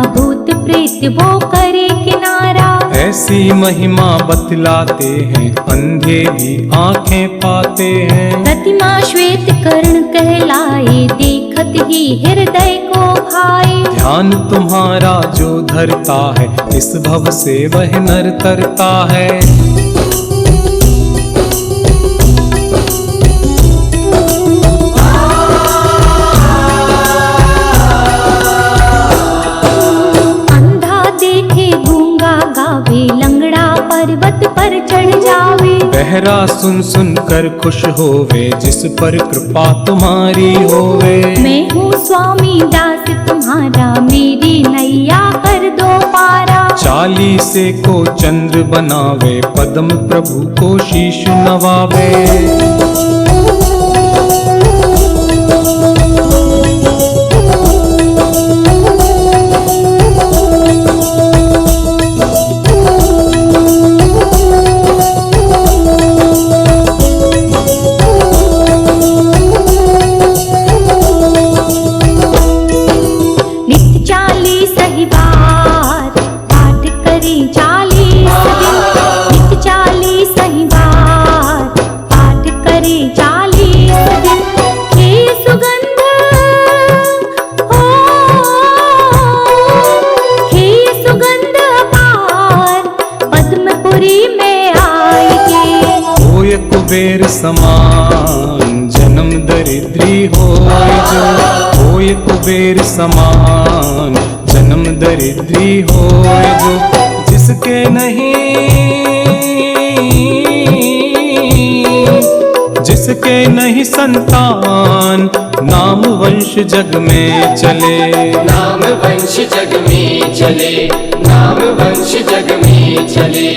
Speaker 3: भूत प्रेत वो करे किनारा।
Speaker 1: ऐसी महिमा बतलाते हैं, अंधे भी आंखें पाते हैं।
Speaker 3: प्रतिमा श्वेत कर्ण कहलाए, देखत ही हृदय को भाए।
Speaker 1: ध्यान तुम्हारा जो धरता है, इस भव से वह नर तरता है।
Speaker 3: लंगड़ा पर्वत पर चढ़ जावे।
Speaker 1: बहरा सुन सुन कर खुश होवे, जिस पर कृपा तुम्हारी होवे।
Speaker 3: मैं हूँ स्वामी दास तुम्हारा, मेरी नैया कर दो पारा।
Speaker 1: चालीसे को चंद्र बनावे, पद्म प्रभु को शीश नवावे। कुबेर समान जन्म दरिद्री होय जो। होय कुबेर समान जन्म दरिद्री होय जो। जिसके नहीं संतान, नाम वंश जग में चले।
Speaker 2: नाम वंश जग में चले, नाम वंश जग में चले।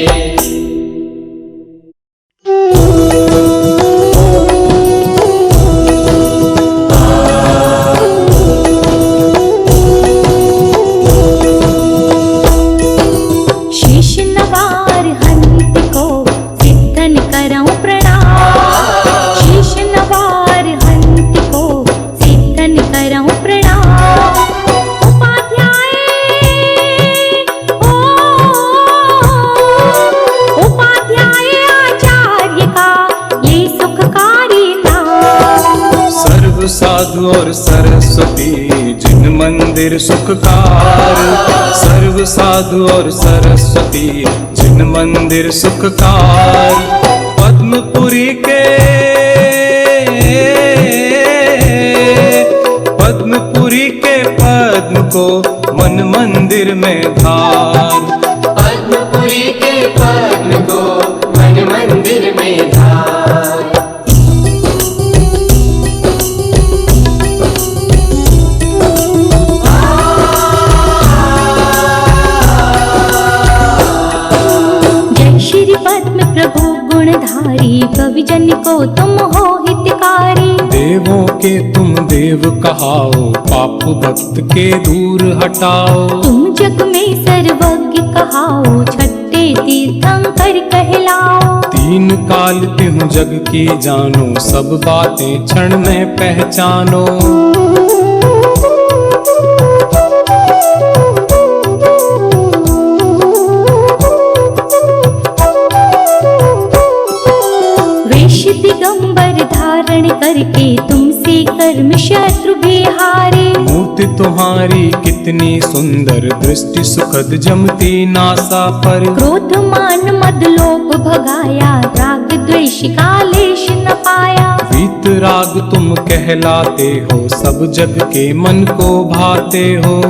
Speaker 1: साधु और सरस्वती जिन मंदिर सुखकार। सर्व साधु और सरस्वती जिन मंदिर सुखकार। पद्मपुरी के पद्म को मन मंदिर में धार।
Speaker 2: पद्मपुरी के पद्म को मन मंदिर में धार।
Speaker 3: श्री पद्म प्रभु गुणधारी, कवि जन को तुम हो हितकारी।
Speaker 1: देवों के तुम देव कहाओ, पाप भक्त के दूर हटाओ।
Speaker 3: तुम जग में सर्वज्ञ कहाओ, छठे तीर्थंकर कहलाओ।
Speaker 1: तीन काल तिहु जग की जानो, सब बातें क्षण में पहचानो।
Speaker 3: वेश दिगंबर धारण करके तुमसे कर्म शत्रु बिहारे।
Speaker 1: मूर्ति तुम्हारी कितनी सुंदर, दृष्टि सुखद जमती नासा पर।
Speaker 3: क्रोध मान मद लोभ भगाया, राग द्वेष कालेश न पाया।
Speaker 1: वीत राग तुम कहलाते हो, सब जग के मन को भाते हो।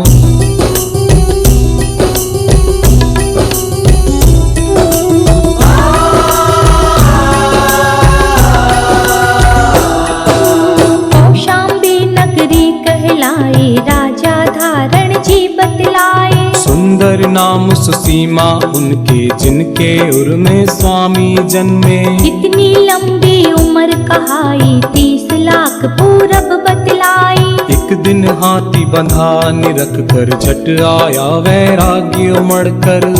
Speaker 3: कौशाम्बी नगरी कहलाए, राजा धारण जी बतलाए।
Speaker 1: सुंदर नाम सुसीमा उनके, जिनके उर में स्वामी जन्मे।
Speaker 3: कितनी लंबी उम्र कहाई, 30 लाख पूरब बतलाई।
Speaker 1: एक दिन हाथी बंधा निरख कर, झट आया वैराग्य उमड़ कर।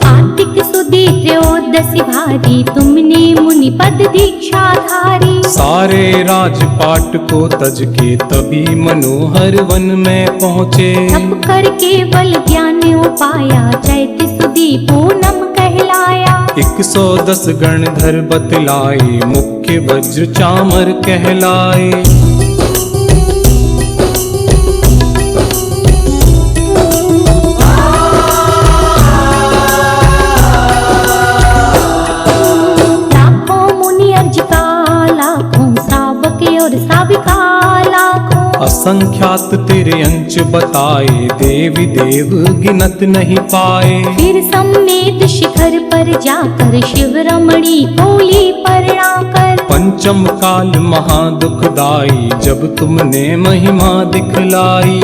Speaker 3: कार्तिक सुदी त्रयोदशी भारी, तुमने मुनि पद दीक्षा धारी।
Speaker 1: सारे राजपाट को तज के तभी मनोहर वन में पहुँचे।
Speaker 3: तप करके बल ज्ञान उपाया, चैत सुदी पूनम कहलाया।
Speaker 1: 110 गणधर बतलाए, मुख्य वज्र चामर कहलाए।
Speaker 3: लाखों मुनि अर्ज का, लाखों श्रावक और श्राविका लाखों।
Speaker 1: असंख्यात तेरे अंश बताए, देवी देव गिनत नहीं पाए।
Speaker 3: फिर सम्मेद शिखर पर जाकर, शिव रमणी कोली परणाकर।
Speaker 1: पंचम काल महादुखदाई, जब तुमने महिमा दिखलाई।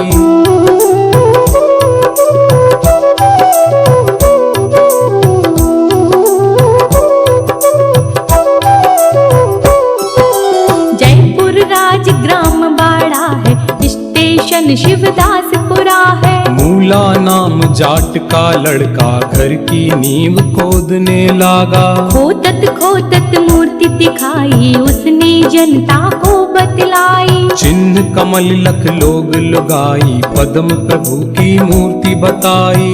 Speaker 3: जयपुर राज ग्राम बाड़ा है, स्टेशन शिवदासपुरा है।
Speaker 1: मूला नाम जाट का लड़का, घर की नींव खोदने लागा।
Speaker 3: खोदत मूर्ति दिखाई, उसने जनता को बतलाई।
Speaker 1: चिन्ह कमल लख लोग लुगाई, पद्म प्रभु की मूर्ति बताई।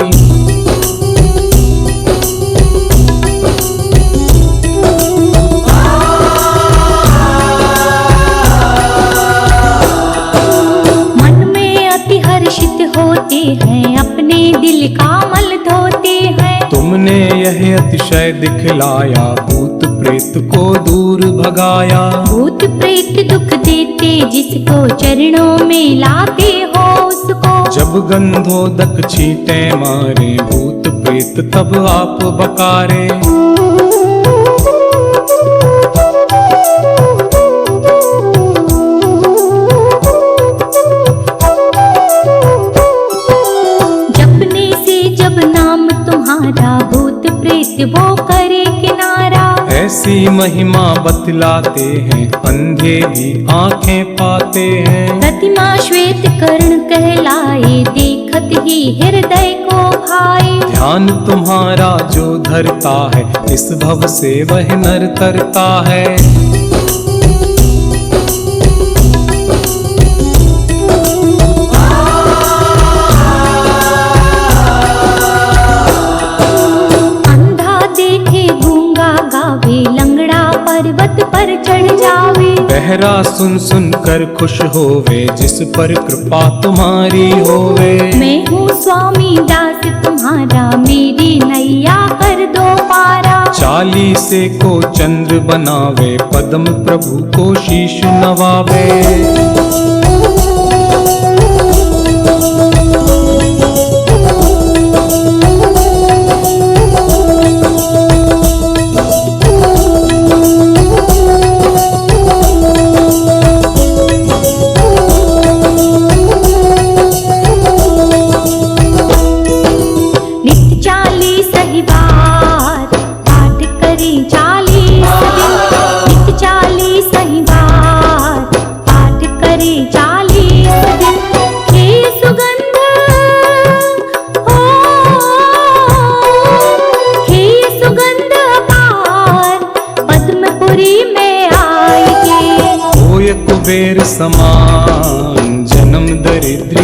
Speaker 3: मन में अति हर्षित होते हैं, अपने दिल का मल धोते हैं।
Speaker 1: तुमने यह अतिशय दिखलाया, भूत प्रेत को दूर भगाया।
Speaker 3: भूत प्रेत दुख देते, जिसको चरणों में लाते हो उसको।
Speaker 1: जब गंधोदक छींटे मारे, भूत प्रेत तब आप बकारे।
Speaker 3: जपने से जब नाम तुम्हारा, भूत प्रेत वो करे किनारा।
Speaker 1: ऐसी महिमा बतलाते हैं, अंधे भी आंखें पाते हैं।
Speaker 3: प्रतिमा श्वेत कर्ण कहलाए, देखत ही हृदय को भाए।
Speaker 1: ध्यान तुम्हारा जो धरता है, इस भव से वह नर तरता है।
Speaker 3: अंधा देखे गूंगा गावे, लंगड़ा पर्वत पर चढ़ जावे।
Speaker 1: बहरा सुन सुन कर खुश होवे, जिस पर कृपा तुम्हारी होवे।
Speaker 3: मैं हूँ स्वामी दास तुम्हारा, मेरी नैया कर दो पारा।
Speaker 1: चालीसे को चंद्र बनावे, पद्म प्रभु को शीश नवावे।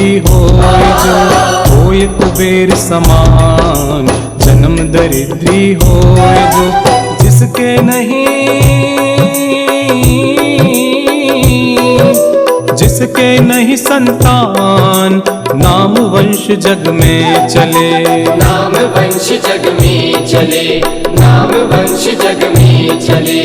Speaker 1: दुखी होए जो, होए कुबेर समान जन्म दरिद्री होए जो। जिसके नहीं संतान, नाम वंश जग में चले।
Speaker 2: नाम वंश जग में चले, नाम वंश जग में चले।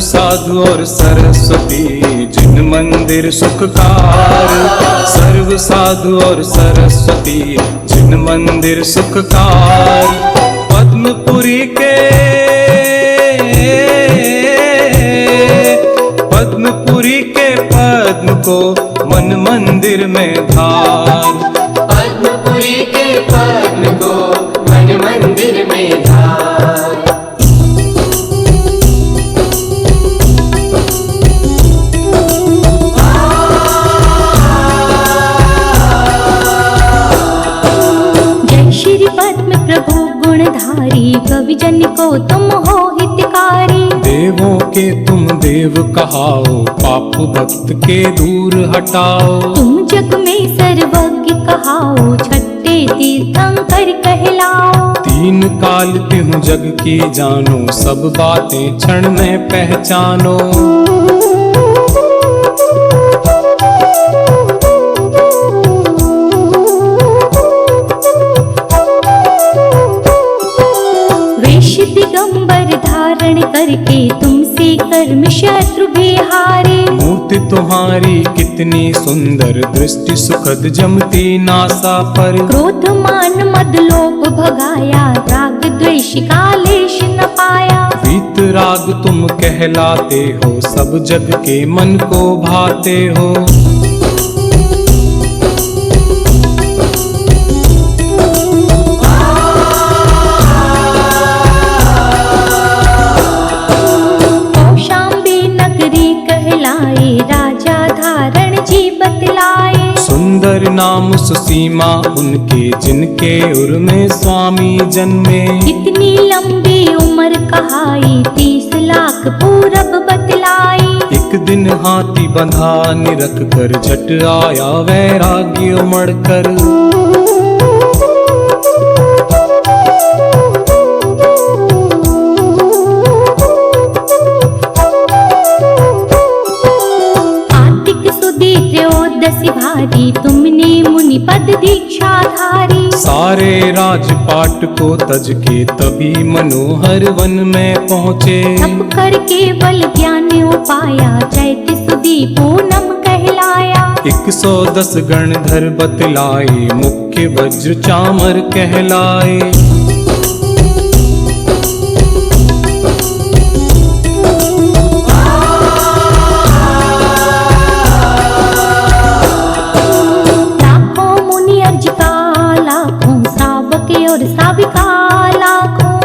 Speaker 1: साधु और सरस्वती जिन मंदिर सुखकार, सर्व साधु और सरस्वती जिन मंदिर सुखकार। पद्मपुरी के पद्म को मन मंदिर में धार।
Speaker 2: पद्मपुरी के पद्म को मन मंदिर में धार।
Speaker 3: प्रभु गुणधारी, कविजन को तुम हो हितकारी।
Speaker 1: देवों के तुम देव कहाओ, पाप भक्त के दूर हटाओ।
Speaker 3: तुम जग में सर्वज्ञ कहाओ, छठे तीर्थंकर कहलाओ।
Speaker 1: तीन काल तिहु जग की जानो, सब बातें क्षण में पहचानो।
Speaker 3: दिगंबर धारण करके तुमसे कर्म शत्रु भी हारे।
Speaker 1: मूर्ति तुम्हारी कितनी सुंदर, दृष्टि सुखद जमती नासा पर।
Speaker 3: क्रोध मान मद लोभ भगाया, राग द्वेष का लेश न पाया।
Speaker 1: वीत राग तुम कहलाते हो, सब जग के मन को भाते हो।
Speaker 3: राजा धारण जी बतलाए।
Speaker 1: सुंदर नाम सुसीमा उनके, जिनके उर में स्वामी जन्मे।
Speaker 3: कितनी लंबी उम्र कहाई, 30 लाख पूरब बतलाई।
Speaker 1: एक दिन हाथी बंधा निरख कर, झट आया वैराग्य उमड़ कर। भारी तुमने मुनि पद दीक्षा धारी। सारे राजपाट को तज के तभी मनोहर वन में पहुँचे।
Speaker 3: तप कर केवल ज्ञान उपाया, चैत सुदी पूनम कहलाया।
Speaker 1: 110 गणधर बतलाए, मुख्य वज्र चामर कहलाए।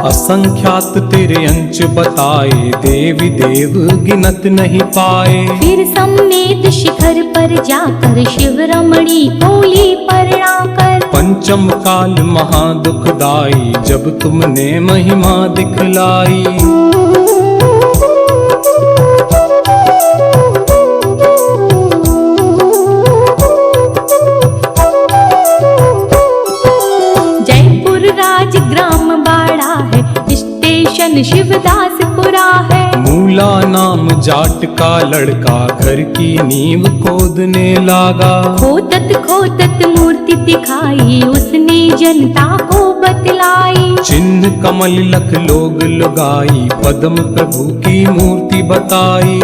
Speaker 1: असंख्यात तेरे अंश बताए, देवी देव गिनत नहीं पाए।
Speaker 3: फिर सम्मेद शिखर पर जाकर, शिव रमणी कोली परणाकर।
Speaker 1: पंचम काल महादुखदाई, जब तुमने महिमा दिखलाई। शिवदासपुरा है। मूला नाम जाट का लड़का, घर की नींव खोदने लगा।
Speaker 3: खोदत मूर्ति दिखाई, उसने जनता को बतलाई।
Speaker 1: चिन्ह कमल लख लोग लगाई, पद्म प्रभु की मूर्ति बताई।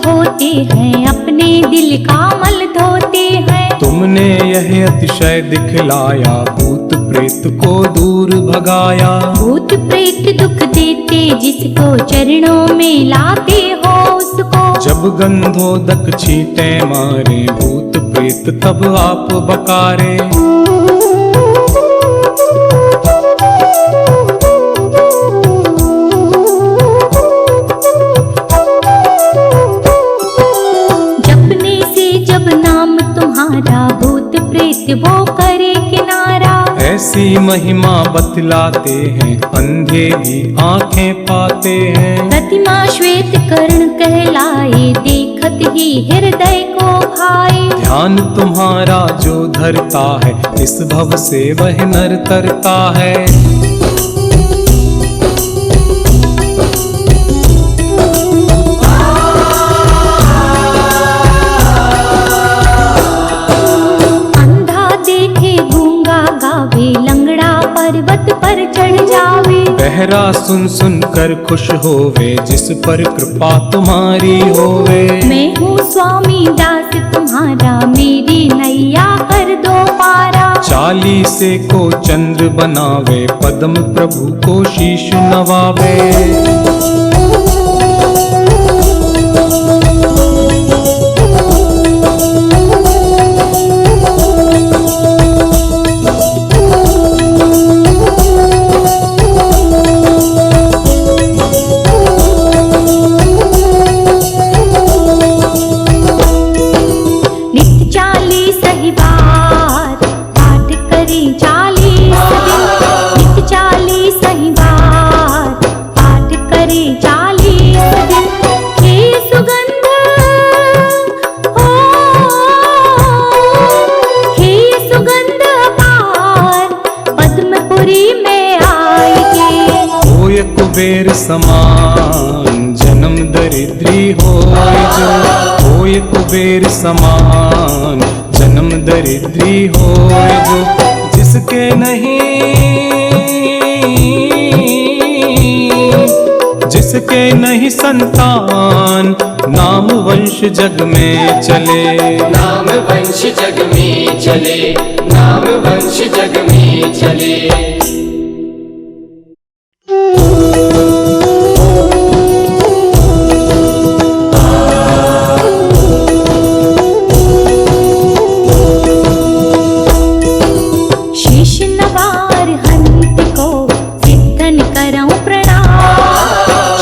Speaker 3: होते हैं अपने दिल का मल धोते हैं।
Speaker 1: तुमने यह अतिशय दिखलाया, भूत प्रेत को दूर भगाया।
Speaker 3: भूत प्रेत दुख देते जिसको चरणों में लाते हो उसको।
Speaker 1: जब गंधोदक छींटे मारे, भूत प्रेत तब आप बकारे।
Speaker 3: जपने से जब नाम तुम्हारा, भूत प्रेत वो करे किनारा।
Speaker 1: ऐसी महिमा बतलाते हैं, अंधे भी आंखें पाते हैं।
Speaker 3: प्रतिमा श्वेत कर्ण कहलाए, देखत ही हृदय को भाए।
Speaker 1: ध्यान तुम्हारा जो धरता है, इस भव से वह नर तरता है।
Speaker 3: अंधा देखे गूंगा गावे, लंगड़ा पर्वत पर चढ़ जावे।
Speaker 1: बहरा सुन सुन कर खुश होवे, जिस पर कृपा तुम्हारी होवे।
Speaker 3: मैं हूँ स्वामी दास तुम्हारा, मेरी नैया कर दो पारा।
Speaker 1: चालीसे को चंद्र बनावे, पद्म प्रभु को शीश नवावे।
Speaker 3: नित्य 40 ही बार पाठ करें 40 दिन। नित्य 40 ही बार पाठ करें 40 दिन। हे सुगंध हो, हे सुगंध अपार, पद्मपुरी में आएंगे।
Speaker 1: होय कुबेर समान जन्म दरिद्री होय जो। होय कुबेर समान जन्म दरिद्री होय जो। जिसके नहीं, जिसके नहीं संतान, नाम वंश जग में चले।
Speaker 2: नाम वंश जग में चले, नाम वंश जग में चले।
Speaker 3: शीश नवार हंत को सिद्धन करऊं प्रणाम।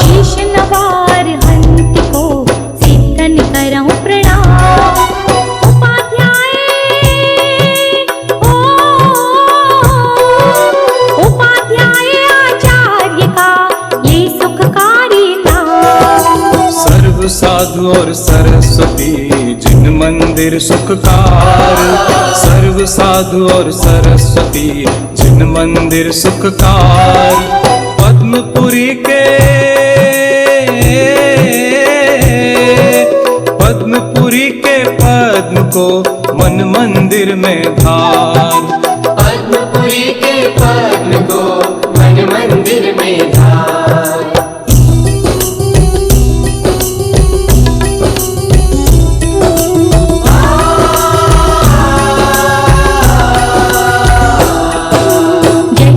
Speaker 3: शीश नवार हंत को सिद्धन करऊं प्रणाम। उपाध्याय ओ, उपाध्याय आचार्य का ये सुखकारी नाम।
Speaker 1: सर्व साधु और सरस्वती जिन मंदिर सुखकार। सर्व साधु और सरस्वती जिन मंदिर सुखकार। पद्मपुरी के, पद्मपुरी के पद्म को मन मंदिर में धार।
Speaker 2: पद्मपुरी के पद्म को मन मंदिर में धार।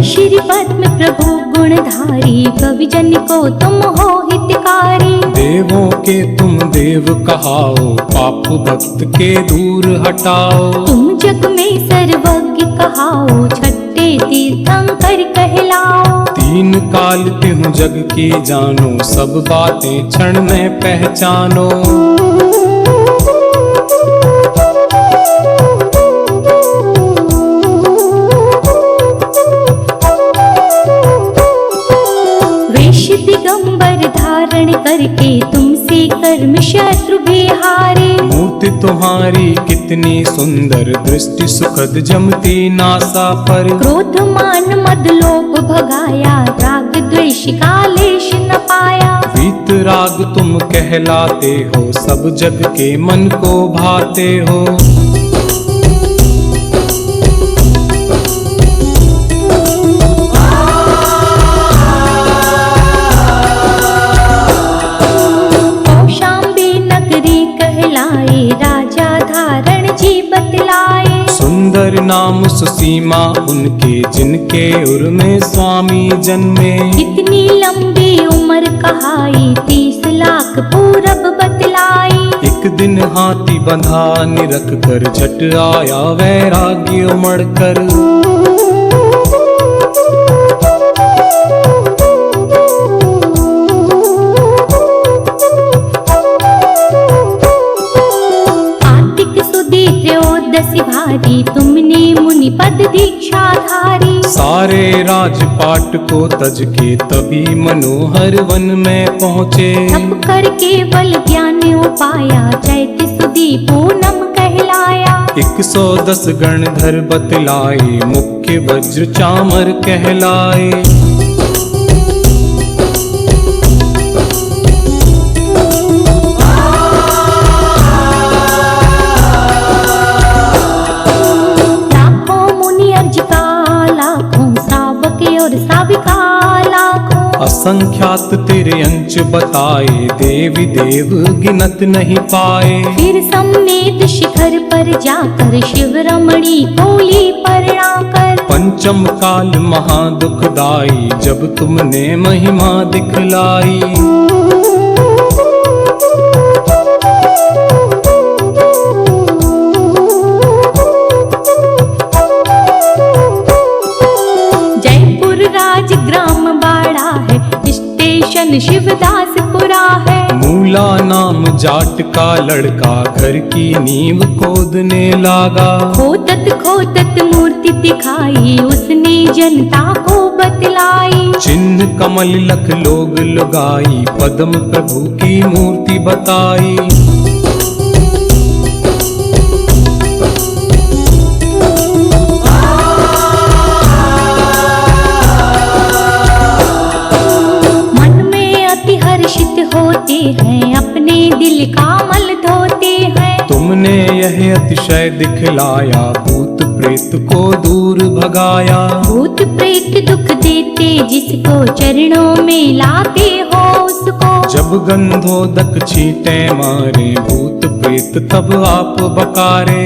Speaker 3: श्री पद्म प्रभु गुणधारी, कविजन को तुम हो हितकारी।
Speaker 1: देवों के तुम देव कहाओ, पाप भक्त के दूर हटाओ।
Speaker 3: तुम जग में सर्वज्ञ कहाओ, छठे तीर्थंकर कहलाओ।
Speaker 1: तीन काल तिहु जग की जानो, सब बातें क्षण में पहचानो।
Speaker 3: वेश दिगंबर धारण करके तुमसे कर्म शत्रु बिहारे।
Speaker 1: मूर्ति तुम्हारी कितनी सुंदर, दृष्टि सुखद जमती नासा पर।
Speaker 3: क्रोध मान मद लोभ भगाया, राग द्वेष का लेश न पाया।
Speaker 1: वीत राग तुम कहलाते हो, सब जग के मन को भाते हो।
Speaker 3: कौशाम्बी नगरी कहलाए, जी बतलाए।
Speaker 1: सुंदर नाम सुसीमा उनके जिनके उर में स्वामी जन्मे।
Speaker 3: इतनी लंबी उम्र कहाई 30 लाख पूरब बतलाई।
Speaker 1: एक दिन हाथी बंधा निरख कर झट आया वैराग्य उमड़ कर। त्रयोदशी भारी तुमने मुनि पद दीक्षा धारी। सारे राजपाट को तज के तभी मनोहर वन में पहुँचे।
Speaker 3: तप कर केवल ज्ञान उपाया चैत सुदी पूनम कहलाया।
Speaker 1: 110 गणधर बतलाए मुख्य वज्र चामर कहलाए। असंख्यात तेरे अंश बताए देवी देव गिनत नहीं पाए।
Speaker 3: फिर सम्मेद शिखर पर जाकर शिव रमणी बोली परणाकर।
Speaker 1: पंचम काल महादुखदाई जब तुमने महिमा दिखलाई।
Speaker 3: शिवदासपुरा है।
Speaker 1: मूला नाम जाट का लड़का घर की नींव खोदने लगा।
Speaker 3: खोदत मूर्ति दिखाई उसने जनता को बतलाई।
Speaker 1: चिन्ह कमल लख लोग लुगाई पद्म प्रभु की मूर्ति बताई।
Speaker 3: होते हैं अपने दिल का मल धोते हैं।
Speaker 1: तुमने यह अतिशय दिखलाया भूत प्रेत को दूर भगाया।
Speaker 3: भूत प्रेत दुख देते जिसको चरणों में लाते हो उसको।
Speaker 1: जब गंधोदक छींटे मारे भूत प्रेत तब आप बकारे।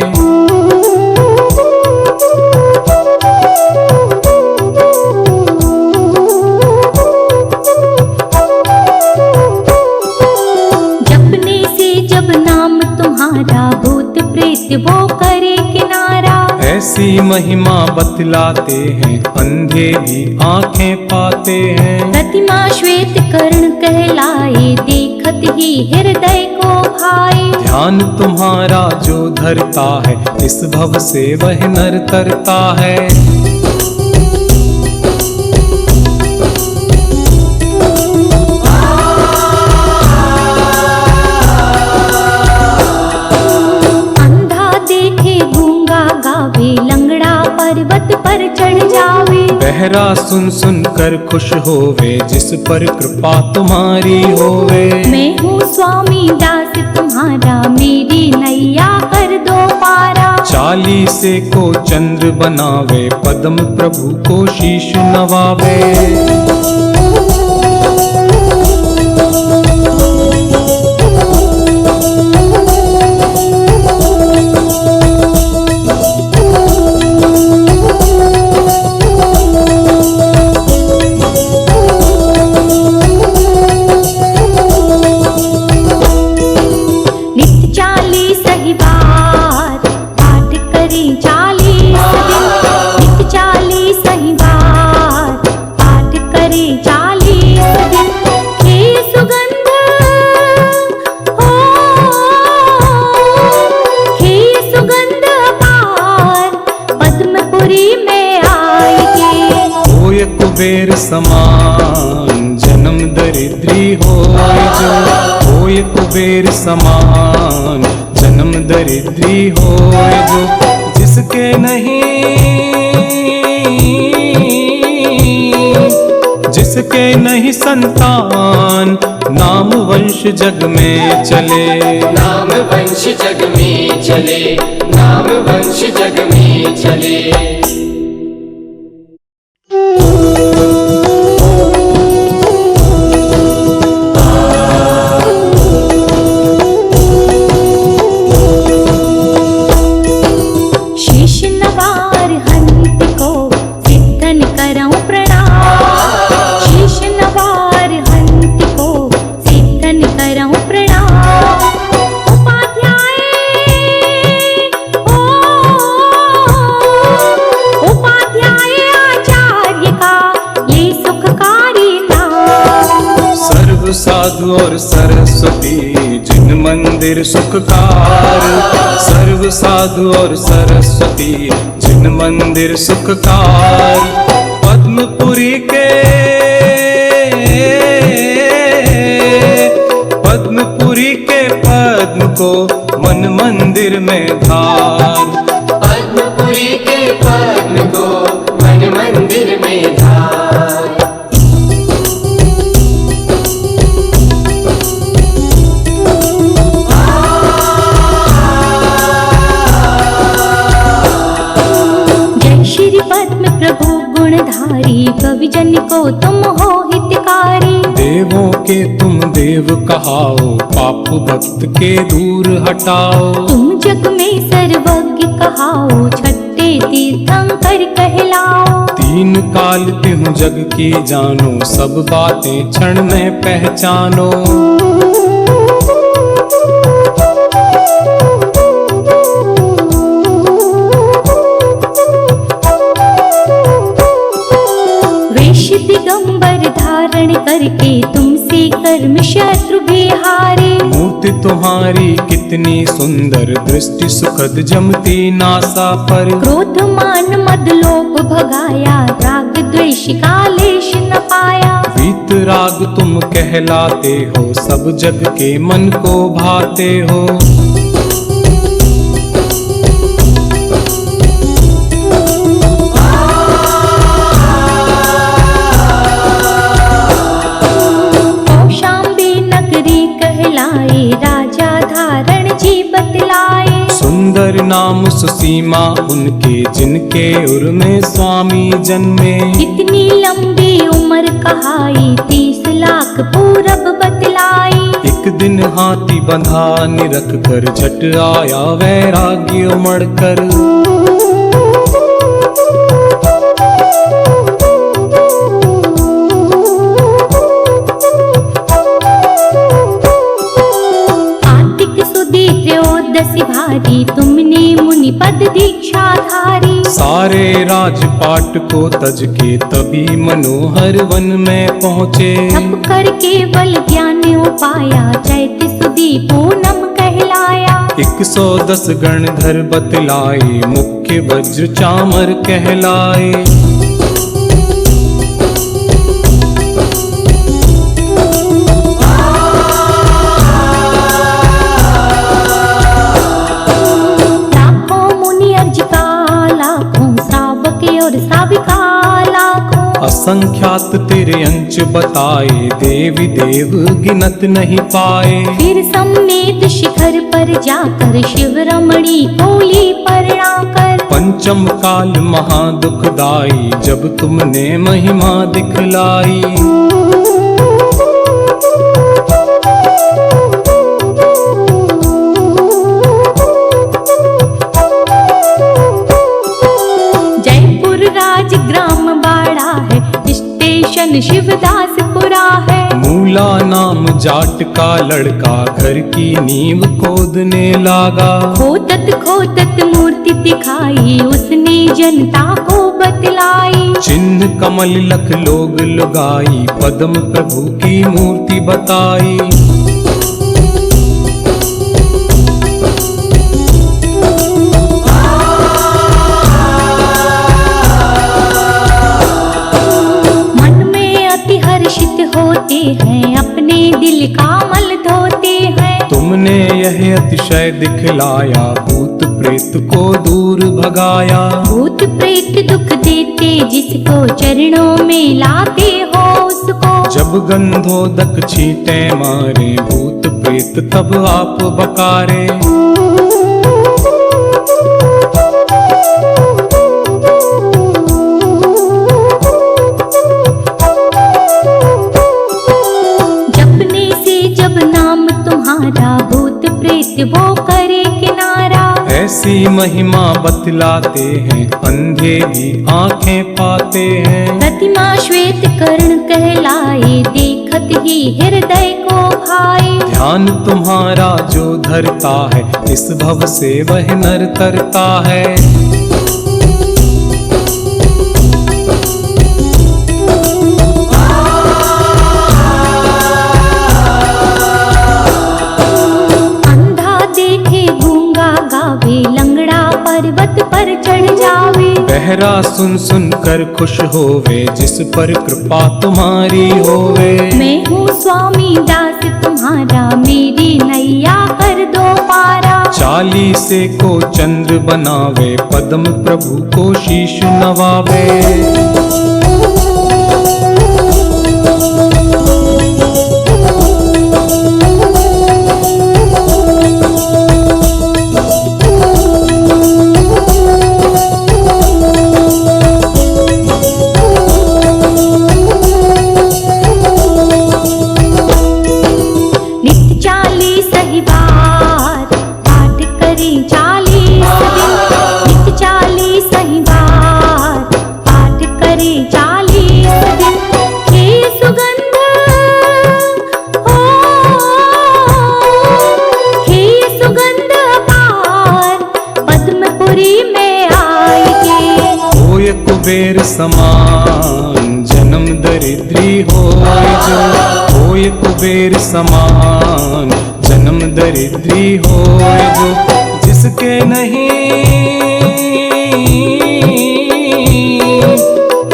Speaker 3: भूत प्रेत वो करे किनारा।
Speaker 1: ऐसी महिमा बतलाते हैं अंधे भी आंखें पाते हैं।
Speaker 3: प्रतिमा श्वेत कर्ण कहलाए देखत ही हृदय को भाए।
Speaker 1: ध्यान तुम्हारा जो धरता है इस भव से वह नर तरता है।
Speaker 3: लंगड़ा पर्वत पर चढ़ जावे।
Speaker 1: बहरा सुन सुन कर खुश होवे जिस पर कृपा तुम्हारी होवे।
Speaker 3: मैं हूँ स्वामी दास तुम्हारा मेरी नैया कर दो पारा।
Speaker 1: 40 को चंद्र बनावे पद्म प्रभु को शीश नवावे। कुबेर समान जन्म दरिद्री होय जो। होय कुबेर समान जन्म दरिद्री होय जो। जिसके नहीं संतान नाम वंश जग में चले।
Speaker 2: नाम वंश जग में चले। नाम वंश जग में चले।
Speaker 4: और सरस्वती जिन मंदिर सुखकार। सर्व साधु और सरस्वती जिन मंदिर सुखकार। पद्मपुरी के पद्म को मन मंदिर में धार।
Speaker 2: पद्मपुरी के पद्म को मन मंदिर में धार।
Speaker 3: जय श्री पद्म प्रभु गुणधारी, कवि जन को तुम हो हितकारी।
Speaker 4: देवों के तुम देव कहाओ, पाप भक्त के दूर हटाओ।
Speaker 3: तुम जग में सर्वज्ञ कहाओ, छठे तीर्थंकर कहलाओ।
Speaker 4: तीन काल तिहु जग की जानो, सब बातें क्षण में पहचानो।
Speaker 3: वेश दिगंबर धारण करके तुमसे कर्म शत्रु बिहारे।
Speaker 4: मूर्ति तुम्हारी कितनी सुंदर, दृष्टि सुखद जमती नासा पर।
Speaker 3: क्रोध मान मद लोभ भगाया, राग द्वेष कालेश न पाया।
Speaker 4: वीत राग तुम कहलाते हो, सब जग के मन को भाते हो।
Speaker 3: राजा धारण जी बतलाए।
Speaker 4: सुंदर नाम सुसीमा उनके, जिनके उर में स्वामी जन्मे।
Speaker 3: इतनी लंबी उम्र कहाई, 30 लाख पूरब बतलाई।
Speaker 4: एक दिन हाथी बंधा निरख कर, झट आया वैराग्य उमड़ कर। भारी तुमने मुनि पद दीक्षा धारी। सारे राजपाट को तज के तभी मनोहर वन में पहुँचे।
Speaker 3: तप कर केवल ज्ञान उपाया, चैत सुदी पूनम कहलाया।
Speaker 4: 110 गणधर बतलाए, मुख्य वज्र चामर कहलाए। असंख्यात तेरे अंश बताए, देवी देव गिनत नहीं पाए।
Speaker 3: फिर सम्मेद शिखर पर जाकर, शिव रमणी कोली परणाकर।
Speaker 4: पंचम काल महादुखदाई, जब तुमने महिमा दिखलाई।
Speaker 3: शिवदासपुरा है।
Speaker 4: मूला नाम जाट का लड़का, घर की नींव खोदने लागा।
Speaker 3: खोदत खोदत मूर्ति दिखाई, उसने जनता को बतलाई।
Speaker 4: चिन्ह कमल लख लोग लुगाई, पद्म प्रभु की मूर्ति बताई।
Speaker 3: होते हैं, अपने दिल का मल धोते हैं।
Speaker 4: तुमने यह अतिशय दिखलाया, भूत प्रेत को दूर भगाया।
Speaker 3: भूत प्रेत दुख देते, जिसको चरणों में लाते हो उसको।
Speaker 4: जब गंधोदक छींटे मारे, भूत प्रेत तब आप बकारे।
Speaker 3: भूत प्रेत वो करे किनारा।
Speaker 4: ऐसी महिमा बतलाते हैं, अंधे भी आंखें पाते हैं।
Speaker 3: प्रतिमा श्वेत कर्ण कहलाए, देखत ही हृदय को भाए।
Speaker 4: ध्यान तुम्हारा जो धरता है, इस भव से वह नर तरता है।
Speaker 3: पर्वत पर चढ़ जावे।
Speaker 4: बहरा सुन सुन कर खुश होवे, जिस पर कृपा तुम्हारी होवे।
Speaker 3: मैं हूँ स्वामी दास तुम्हारा, मेरी नैया कर दो पारा।
Speaker 4: चालीसे को चंद्र बनावे, पद्म प्रभु को शीश नवावे। कुबेर समान जन्म दरिद्री होय जो, होय कुबेर समान जन्म दरिद्री होय जो।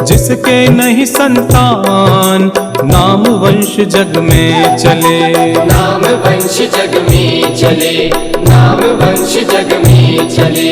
Speaker 4: जिसके नहीं संतान, नाम वंश जग में चले।
Speaker 2: नाम वंश जग में चले, नाम वंश जग में चले।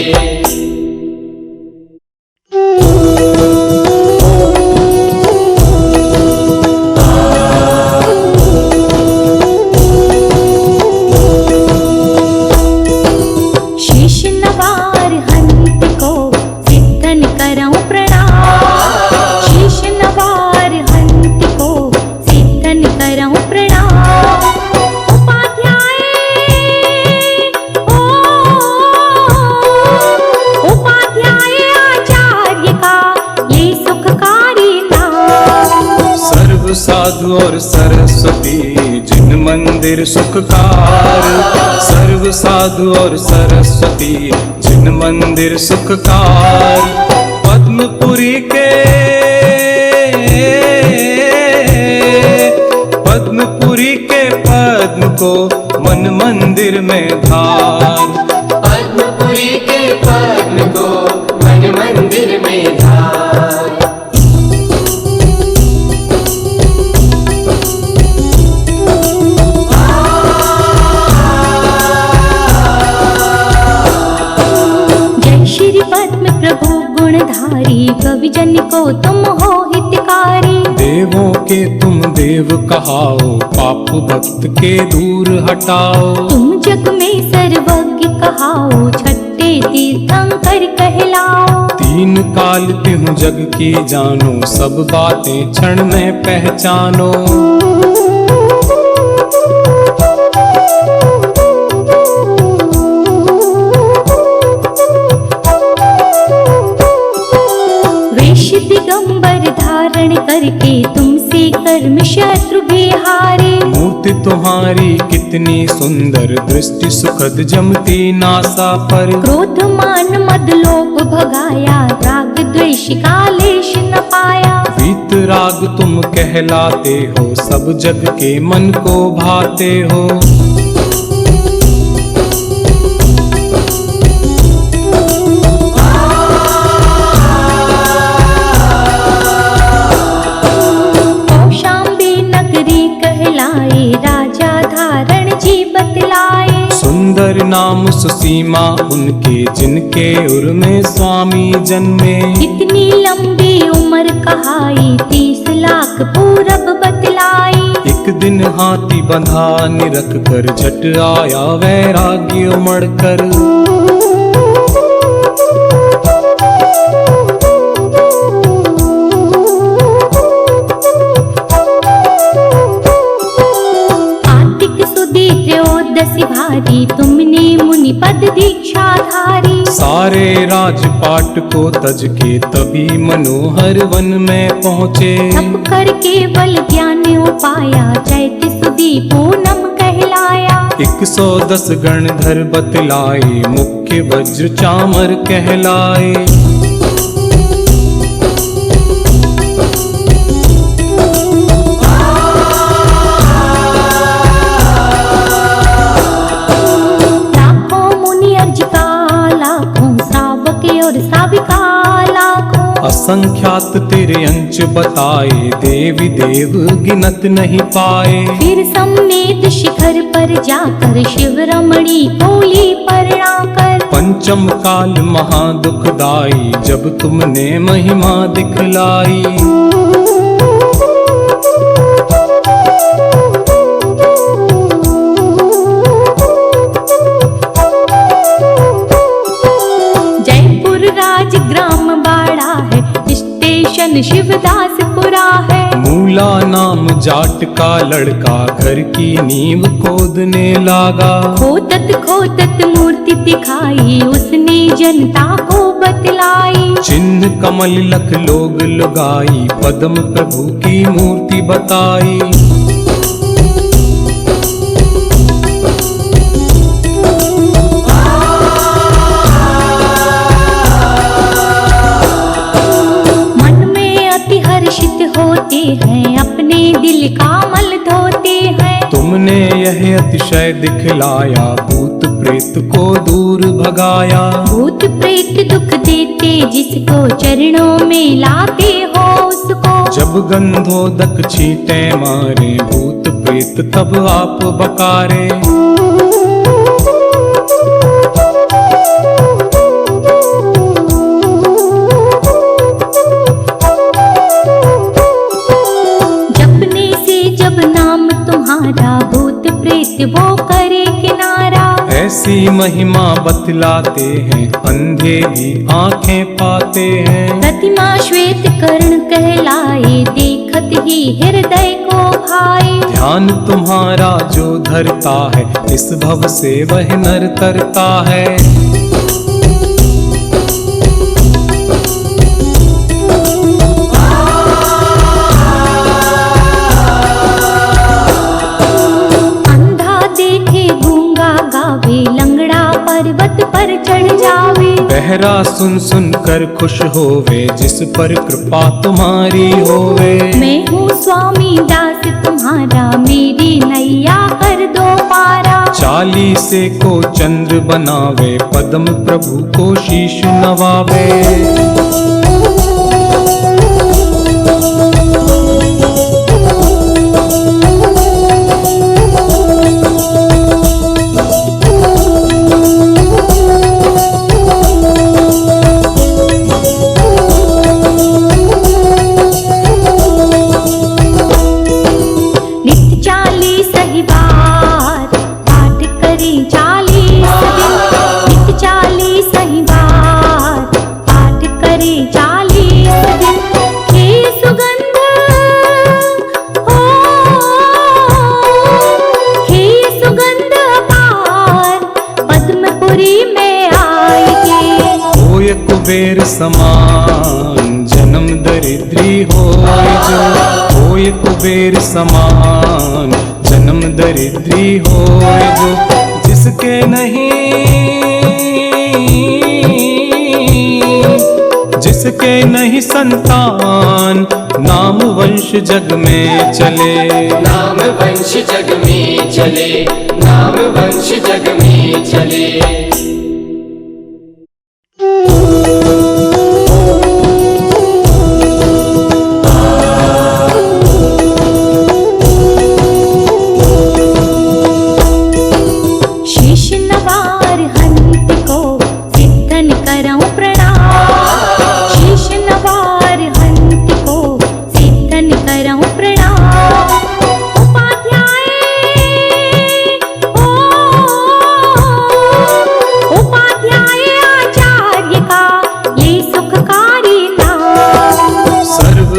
Speaker 4: साधु और सरस्वती जिन मंदिर सुखकार, सर्व साधु और सरस्वती जिन मंदिर सुखकार। पद्मपुरी के पद्म को मन मंदिर में धार।
Speaker 2: पद्मपुरी के पद्म को मन मंदिर में धार।
Speaker 3: प्रभु गुणधारी, कवि जन को तुम हो हितकारी।
Speaker 4: देवों के तुम देव कहाओ, पाप भक्त के दूर हटाओ।
Speaker 3: तुम जग में सर्वज्ञ कहाओ, छठे तीर्थंकर कहलाओ।
Speaker 4: तीन काल तिहु जग की जानो, सब बातें क्षण में पहचानो।
Speaker 3: दिगंबर धारण करके तुमसे कर्म शत्रु बिहारे।
Speaker 4: मूर्ति तुम्हारी कितनी सुंदर, दृष्टि सुखद जमती नासा पर।
Speaker 3: क्रोध मान मद लोभ भगाया, राग द्वेष का लेश न पाया।
Speaker 4: वीत राग तुम कहलाते हो, सब जग के मन को भाते हो।
Speaker 3: राजा धारण जी बतलाए।
Speaker 4: सुंदर नाम सुसीमा उनके, जिनके उर में स्वामी जन्मे।
Speaker 3: कितनी लंबी उम्र कहाई, 30 लाख पूरब बतलाई।
Speaker 4: एक दिन हाथी बंधा निरख कर, झट आया वैराग्य उमड़ कर। भारी तुमने मुनि पद दीक्षा धारी। सारे राजपाट को तज के तभी मनोहर वन में पहुँचे।
Speaker 3: तप कर केवल ज्ञान उपाया, चैत सुदी पूनम कहलाया।
Speaker 4: 110 गणधर बतलाए, मुख्य वज्र चामर कहलाए।
Speaker 3: और साविका लाखों।
Speaker 4: असंख्यात तेरे अंश बताए, देवी देव गिनत नहीं पाए।
Speaker 3: फिर समेत शिखर पर जाकर शिव रमणी कोली परणाकर।
Speaker 4: पंचम काल महादुखदाई, जब तुमने महिमा दिखलाई।
Speaker 3: जयपुर राज ग्राम बाड़ा है, स्टेशन शिवदासपुरा है।
Speaker 4: मूला नाम जाट का लड़का, घर की नींव खोदने लागा।
Speaker 3: खोदत मूर्ति दिखाई, उसने जनता को बतलाई।
Speaker 4: चिन्ह कमल लख लोग लुगाई, पद्म प्रभु की मूर्ति बताई।
Speaker 3: होते हैं, अपने दिल का मल धोते हैं।
Speaker 4: तुमने यह अतिशय दिखलाया, भूत प्रेत को दूर भगाया।
Speaker 3: भूत प्रेत दुख देते, जिसको चरणों में लाते हो उसको।
Speaker 4: जब गंधोदक छींटे मारे, भूत प्रेत तब आप बकारे।
Speaker 3: भूत प्रेत वो करे किनारा।
Speaker 4: ऐसी महिमा बतलाते हैं, अंधे भी आंखें पाते हैं।
Speaker 3: प्रतिमा श्वेत कर्ण कहलाए, देखत ही हृदय को भाए।
Speaker 4: ध्यान तुम्हारा जो धरता है, इस भव से वह नर तरता है।
Speaker 3: पर्वत पर चढ़ जावे।
Speaker 4: बहरा सुन सुन कर खुश होवे, जिस पर कृपा तुम्हारी होवे।
Speaker 3: मैं हूँ स्वामी दास तुम्हारा, मेरी नैया कर दो पारा।
Speaker 4: चालीसे को चंद्र बनावे, पद्म प्रभु को शीश नवावे। कुबेर समान जन्म दरिद्री होय जो। होय कुबेर समान जन्म दरिद्री होय जो। जिसके नहीं संतान, नाम वंश जग में चले।
Speaker 2: नाम वंश जग में चले, नाम वंश जग में चले।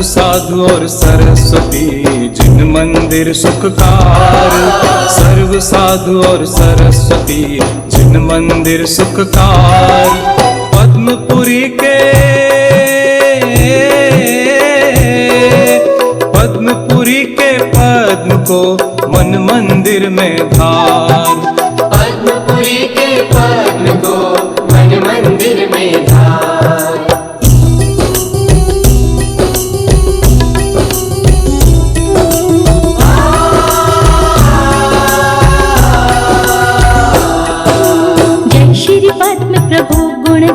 Speaker 4: साधु और सरस्वती जिन मंदिर सुखकार। सर्व साधु और सरस्वती जिन मंदिर सुखकार। पद्मपुरी के पद्म को मन मंदिर में धार।
Speaker 2: पद्मपुरी के पद्म को मन मंदिर में धार।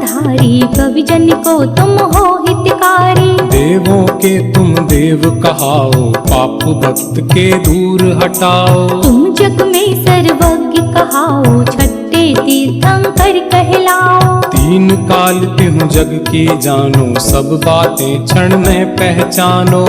Speaker 3: गुणधारी कवि जन को तुम हो हितकारी।
Speaker 4: देवों के तुम देव कहाओ, पाप भक्त के दूर हटाओ।
Speaker 3: तुम जग में सर्वज्ञ कहाओ, छठे तीर्थंकर कहलाओ।
Speaker 4: तीन काल तिहु जग की जानो, सब बातें क्षण में पहचानो।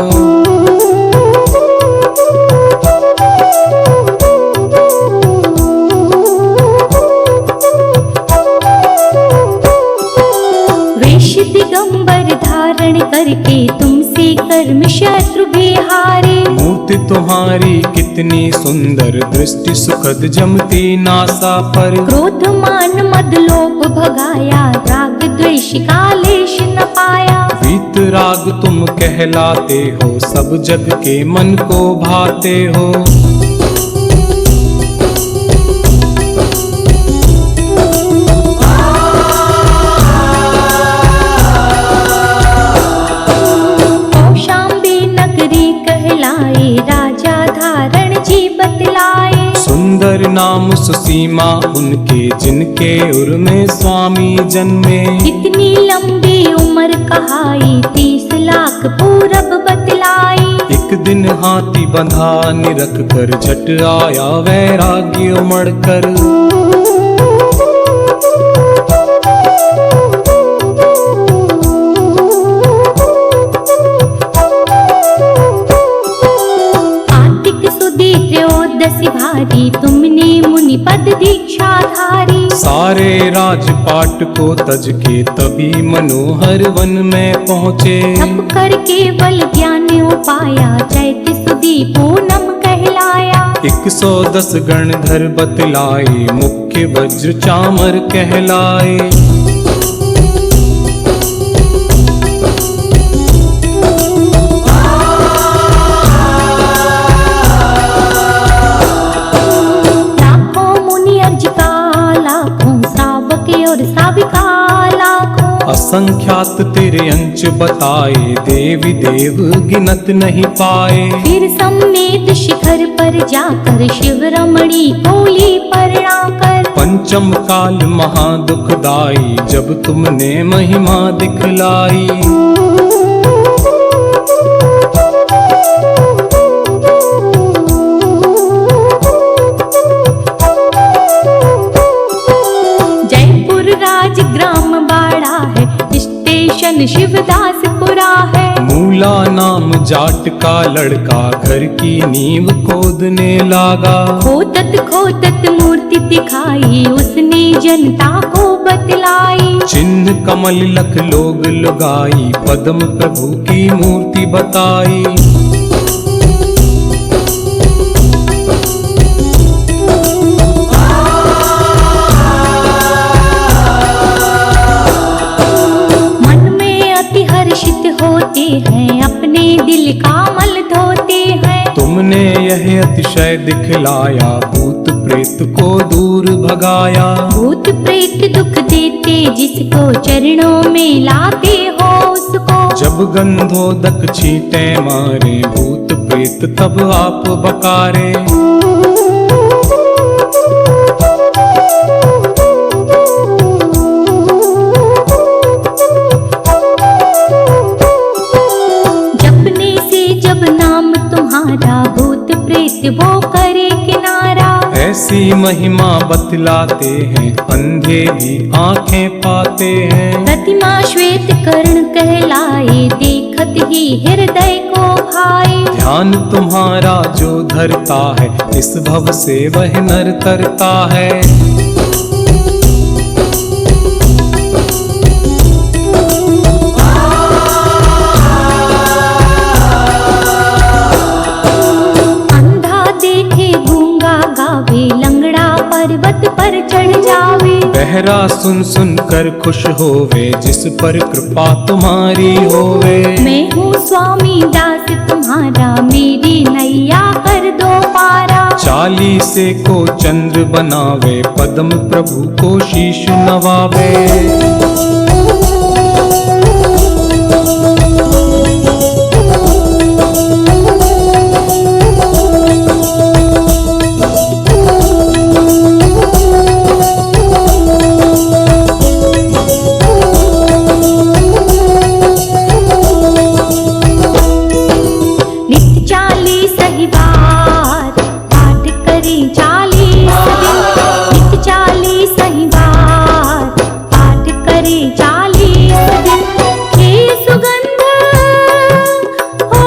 Speaker 3: वेश दिगंबर धारण करके तुमसे कर्म शत्रु बिहारे।
Speaker 4: मूर्ति तुम्हारी कितनी सुंदर, दृष्टि सुखद जमती नासा पर।
Speaker 3: क्रोध मान मद लोभ भगाया, राग द्वेष का लेश न पाया।
Speaker 4: वीत राग तुम कहलाते हो, सब जग के मन को भाते हो।
Speaker 3: कौशाम्बी नगरी कहलाए, राजा धारण जी बतलाए।
Speaker 4: सुंदर नाम सुसीमा उनके, जिनके उर में स्वामी जन्मे।
Speaker 3: इतनी लंबी उम्र कहाई, 30 लाख पूरब बतलाई।
Speaker 4: एक दिन हाथी बंधा निरख कर, झट आया वैराग्य उमड़ कर।
Speaker 3: कार्तिक सुदी त्रयोदशी भारी, तुमने मुनि पद दीक्षा धारी।
Speaker 4: सारे राजपाट को तज के तभी मनोहर वन में पहुँचे।
Speaker 3: तप कर केवल ज्ञान उपाया, चैत सुदी पूनम कहलाया।
Speaker 4: 110 गणधर बतलाए, मुख्य वज्र चामर कहलाए।
Speaker 3: लाखों मुनि अर्ज का, लाखों श्रावक और श्राविका लाखों।
Speaker 4: असंख्यात तेरे अंश बताए, देवी देव गिनत नहीं पाए।
Speaker 3: फिर समेत शिखर पर जाकर, शिव रमणी बोली प्रणाकर।
Speaker 4: पंचम काल महादुखदाई, जब तुमने महिमा दिखलाई।
Speaker 3: जयपुर राजग्राम बाड़ा है, स्टेशन शिवदासपुरा है।
Speaker 4: मूला नाम जाट का लड़का, घर की नींव खोदने लागा।
Speaker 3: खोदत खोदत मूर्ति दिखाई, उसने जनता को बतलाई।
Speaker 4: चिन्ह कमल लख लोग लुगाई, पद्म प्रभु की मूर्ति बताई।
Speaker 3: मन में अति हर्षित होते हैं, अपने दिल का मल धोते हैं।
Speaker 4: तुमने यह अतिशय दिखलाया, भूत प्रेत को दूर भगाया।
Speaker 3: भूत प्रेत दुख देते, जिसको चरणों में लाते हो उसको।
Speaker 4: जब गंधोदक छींटे मारे, भूत प्रेत तब आप बकारे।
Speaker 3: जपने से जब नाम तुम्हारा, भूत प्रेत वो करे किनारा।
Speaker 4: ऐसी महिमा बतलाते हैं, अंधे भी आंखें पाते हैं।
Speaker 3: प्रतिमा श्वेत कर्ण कहलाए, देखत ही हृदय को भाए।
Speaker 4: ध्यान तुम्हारा जो धरता है, इस भव से वह नर तरता है।
Speaker 3: अंधा देखे गूंगा गावे, लंगड़ा पर्वत पर चढ़ जावे।
Speaker 4: बहरा सुन सुन कर खुश होवे, जिस पर कृपा तुम्हारी होवे।
Speaker 3: मैं हूँ स्वामी दास तुम्हारा, मेरी नैया कर दो पारा।
Speaker 4: चालीसे को चंद्र बनावे, पद्म प्रभु को शीश नवावे।
Speaker 3: दिन हे सुगंध हो,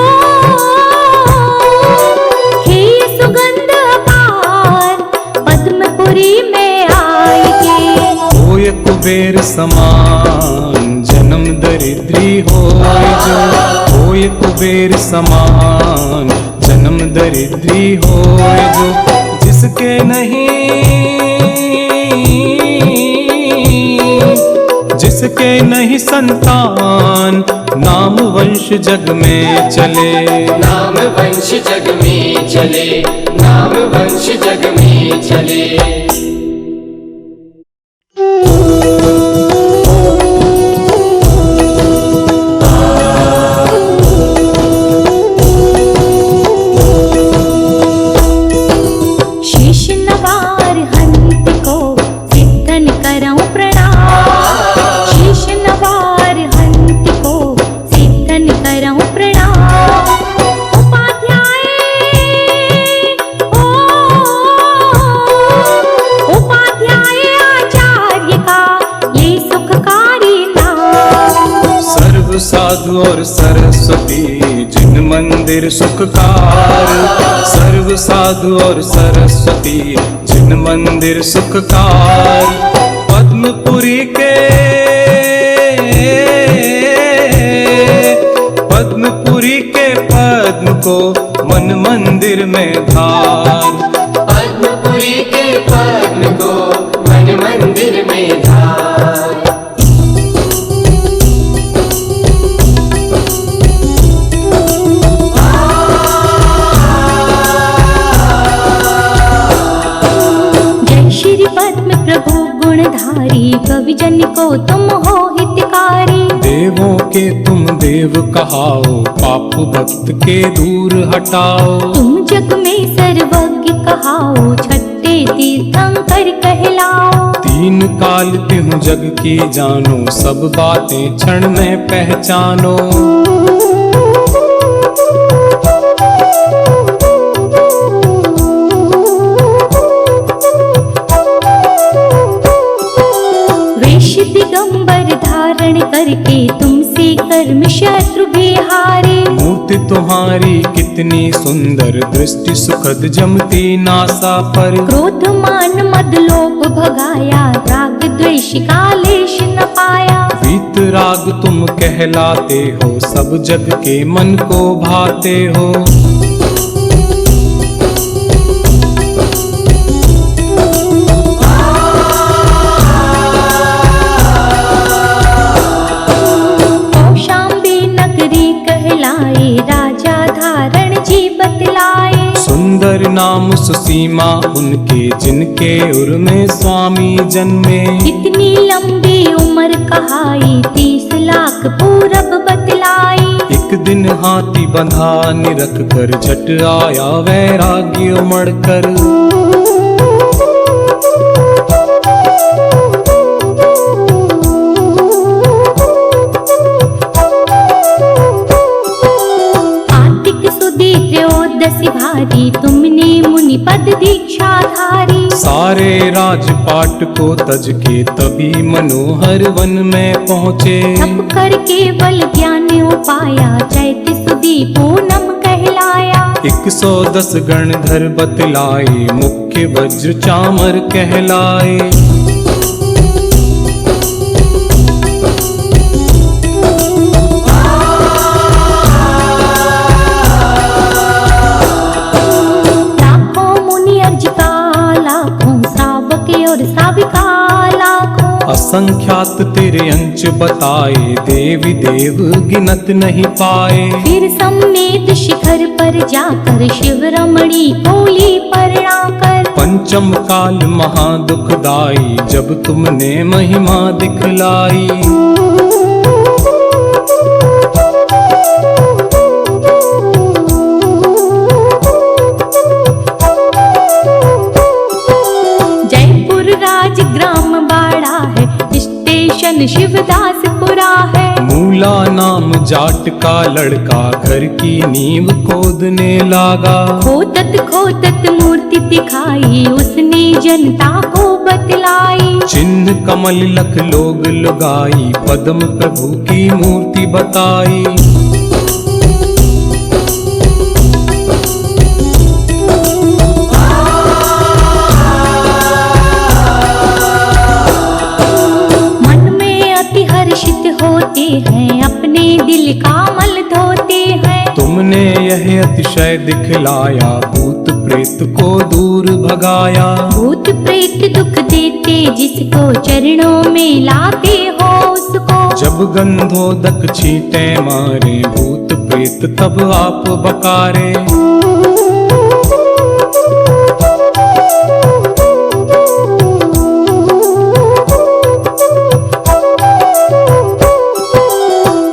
Speaker 3: हे सुगंध अपार पद्मपुरी में आएगी।
Speaker 4: होय कुबेर समान जन्म दरिद्री होय जो, होय कुबेर समान जन्म दरिद्री होय जो, जिसके नहीं जिसके नहीं संतान नाम वंश जग में चले।
Speaker 2: नाम वंश जग में चले, नाम वंश जग में चले।
Speaker 3: शीश नवार हंत को सिद्धन करऊं प्रणाम, शीश नवार हंत को सिद्धन करऊं प्रणाम। उपाध्याय ओ, उपाध्याय आचार्य का ये सुखकारी नाम।
Speaker 4: सर्व साधु और सरस्वती जिन मंदिर सुखकार, सर्व साधु और सरस्वती जिन मंदिर सुखकार। पद्मपुरी के पद्मपुरी के पद्म को मन मंदिर में धार।
Speaker 2: पद्मपुरी के पद्म को मन मंदिर में धार।
Speaker 3: श्री पद्म प्रभु गुणधारी कवि जन को तुम हो हितकारी।
Speaker 4: देवों के तुम देव कहाओ, पाप भक्त के दूर हटाओ।
Speaker 3: तुम जग में सर्वज्ञ कहाओ, छठे तीर्थंकर कहलाओ।
Speaker 4: तीन काल तिहु जग की जानो, सब बातें क्षण में पहचानो।
Speaker 3: दिगंबर धारण करके तुमसे कर्म शत्रु बिहारे।
Speaker 4: मूर्ति तुम्हारी कितनी सुंदर, दृष्टि सुखद जमती नासा पर।
Speaker 3: क्रोध मान मद लोभ भगाया, राग द्वेष का लेश न पाया।
Speaker 4: वीत राग तुम कहलाते हो, सब जग के मन को भाते हो।
Speaker 3: राजा धारण जी बतलाए।
Speaker 4: सुंदर नाम सुसीमा उनके, जिनके उर में स्वामी जन्मे।
Speaker 3: इतनी लंबी उम्र कहाई, 30 लाख पूरब बतलाई।
Speaker 4: एक दिन हाथी बंधा निरख कर, झट आया वैराग्य उमड़ कर।
Speaker 3: त्रयोदशी भारी तुमने मुनि पद दीक्षा धारी।
Speaker 4: सारे राजपाट को तज के तभी मनोहर वन में पहुँचे।
Speaker 3: तप कर केवल ज्ञान उपाया, चैत सुदी पूनम कहलाया।
Speaker 4: 110 गणधर बतलाए, मुख्य वज्र चामर कहलाए।
Speaker 3: और साविका लाखों।
Speaker 4: असंख्यात तेरे अंश बताए, देवी देव गिनत नहीं पाए।
Speaker 3: फिर सम्मेद शिखर पर जाकर, शिव रमणी कोली परना कर।
Speaker 4: पंचम काल महादुखदाई, जब तुमने महिमा दिखलाई।
Speaker 3: ग्राम बाड़ा है, स्टेशन शिवदासपुरा है।
Speaker 4: मूला नाम जाट का लड़का, घर की नींव खोदने लागा।
Speaker 3: खोदत खोदत मूर्ति दिखाई, उसने जनता को बतलाई।
Speaker 4: चिन्ह कमल लख लोग लुगाई, पद्म प्रभु की मूर्ति बताई।
Speaker 3: मन में अति हर्षित होते हैं, अपने दिल का मल धोते हैं।
Speaker 4: तुमने यह अतिशय दिखलाया, भूत प्रेत को दूर भगाया।
Speaker 3: भूत प्रेत दुख देते, जिसको चरणों में लाते हो उसको।
Speaker 4: जब गंधोदक छींटे मारे, भूत प्रेत तब आप बकारे।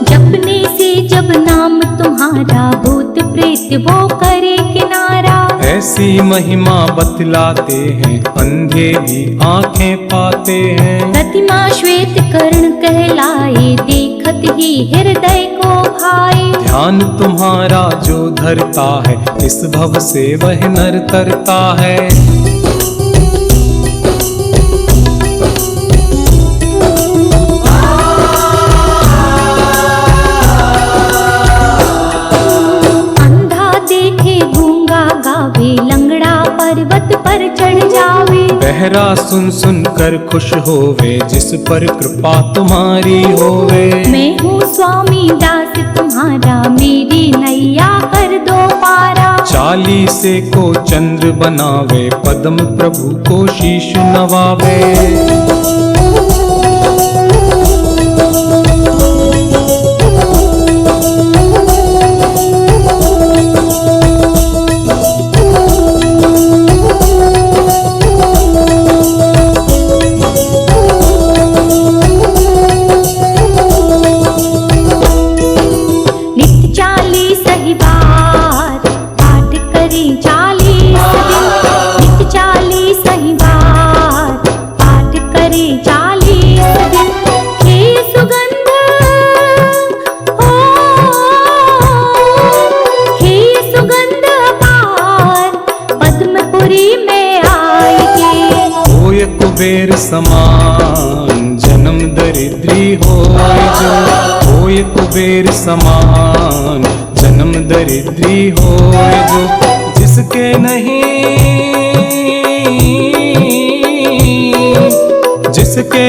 Speaker 3: जपने से जब नाम तुम्हारा, भूत प्रेत वो करे किनारा।
Speaker 4: ऐसी महिमा बतलाते हैं, अंधे भी आंखें पाते हैं।
Speaker 3: प्रतिमा श्वेत कर्ण कहलाए, देखत ही हृदय को भाए।
Speaker 4: ध्यान तुम्हारा जो धरता है, इस भव से वह नर तरता है।
Speaker 3: लंगड़ा पर्वत पर चढ़ जावे।
Speaker 4: बहरा सुन सुन कर खुश होवे, जिस पर कृपा तुम्हारी होवे।
Speaker 3: मैं हूँ स्वामी दास तुम्हारा, मेरी नैया कर दो पारा।
Speaker 4: चालीसे को चंद्र बनावे, पद्म प्रभु को शीश नवावे। कुबेर समान जन्म दरिद्री होय जो। होय कुबेर समान जन्म दरिद्री होय जो। जिसके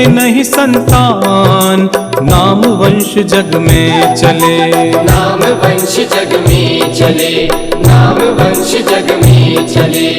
Speaker 4: नहीं संतान, नाम वंश जग में चले।
Speaker 2: नाम वंश जग में चले, नाम वंश जग में चले।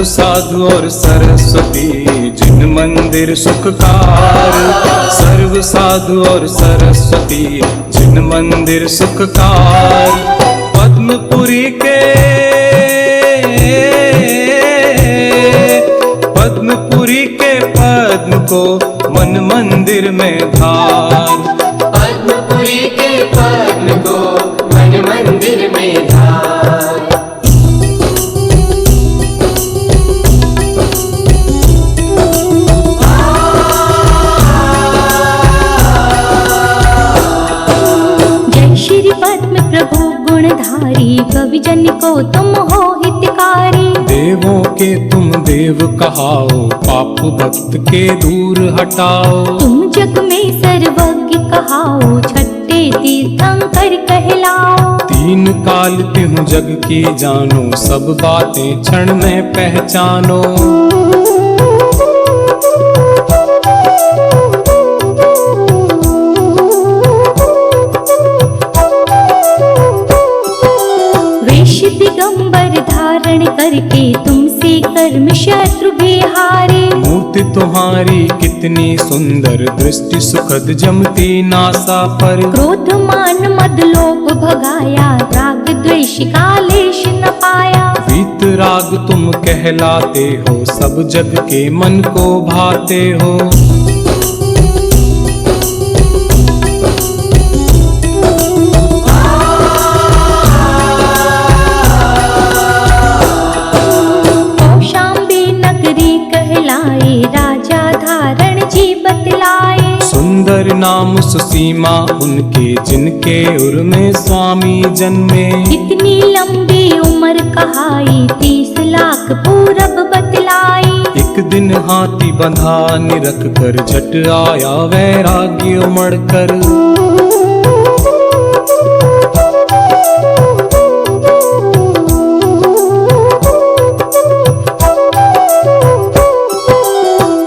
Speaker 4: साधु और सरस्वती जिन मंदिर सुखकार। सर्व साधु और सरस्वती जिन मंदिर सुखकार। पद्मपुरी के पद्म को मन मंदिर में धार।
Speaker 2: पद्मपुरी के पद्म को मन मंदिर में धार।
Speaker 3: कवि जन को तुम हो हितकारी।
Speaker 4: देवों के तुम देव कहाओ, पाप भक्त के दूर हटाओ।
Speaker 3: तुम जग में सर्वज्ञ कहाओ, छठे तीर्थंकर कहलाओ।
Speaker 4: तीन काल तिहु जग की जानो, सब बातें क्षण में पहचानो।
Speaker 3: दिगंबर धारण करके तुमसे से कर्म शत्रु बिहारे।
Speaker 4: मूर्ति तुम्हारी कितनी सुंदर, दृष्टि सुखद जमती नासा पर।
Speaker 3: क्रोध मान मद लोभ भगाया, राग द्वेष का लेश न पाया।
Speaker 4: वीत राग तुम कहलाते हो, सब जग के मन को भाते हो।
Speaker 3: कौशाम्बी नगरी कहलाए, राजा धारण जी बतलाए।
Speaker 4: सुंदर नाम सुसीमा उनके, जिनके उर में स्वामी जन्मे।
Speaker 3: इतनी लंबी उम्र कहाई, 30 लाख पूरब बतलाई।
Speaker 4: एक दिन हाथी बंधा निरख कर, झट आया वैराग्य उमड़ कर।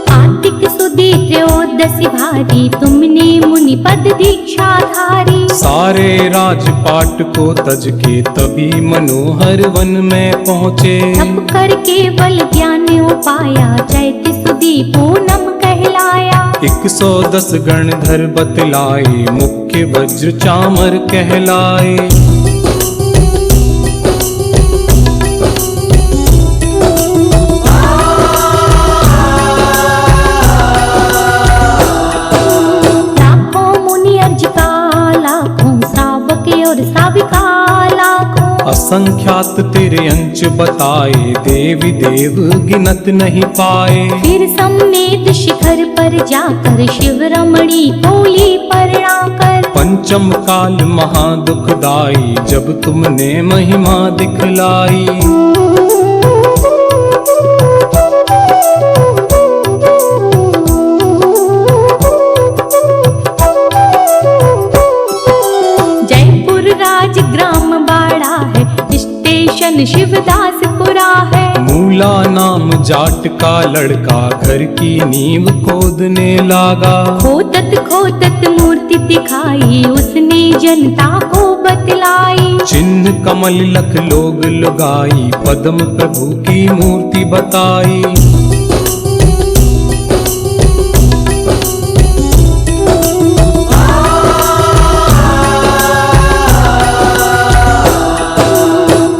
Speaker 3: कार्तिक सुदी त्रयोदशी भारी, तुमने मुनि पद दीक्षा धारी।
Speaker 4: सारे राजपाट को तज के तभी मनोहर वन में पहुँचे।
Speaker 3: तप करके बल ज्ञान उपाया, चैत सुदी पूनम कहलाया।
Speaker 4: 110 गणधर बतलाए, मुख्य वज्र चामर कहलाए।
Speaker 3: लाखों मुनि अर्ज का, लाखों श्रावक और साविका लाखों।
Speaker 4: असंख्यात तेरे अंश बताए, देवी देव गिनत नहीं पाए।
Speaker 3: फिर सम्मेद शिखर पर जाकर, शिव रमणी बोली प्रणाकर।
Speaker 4: पंचम काल महादुखदाई, जब तुमने महिमा दिखलाई।
Speaker 3: जयपुर राज ग्राम बाड़ा है, स्टेशन शिवदासपुरा है।
Speaker 4: मूला नाम जाट का लड़का, घर की नींव खोदने लागा।
Speaker 3: खोदत खोदत मूर्ति दिखाई, उसने जनता को बतलाई।
Speaker 4: चिन्ह कमल लख लोग लुगाई, पद्म प्रभु की मूर्ति बताई।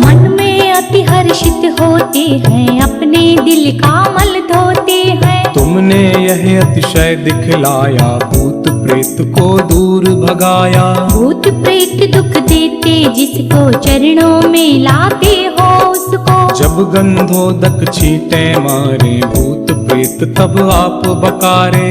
Speaker 3: मन में अति हर्षित होते हैं, अपने दिल का मल धोते हैं।
Speaker 4: तुमने यह अतिशय दिखलाया, भूत प्रेत को दूर भगाया।
Speaker 3: भूत प्रेत दुख देते, जिसको चरणों में लाते हो उसको।
Speaker 4: जब गंधोदक छींटे मारे, भूत प्रेत तब आप बकारे।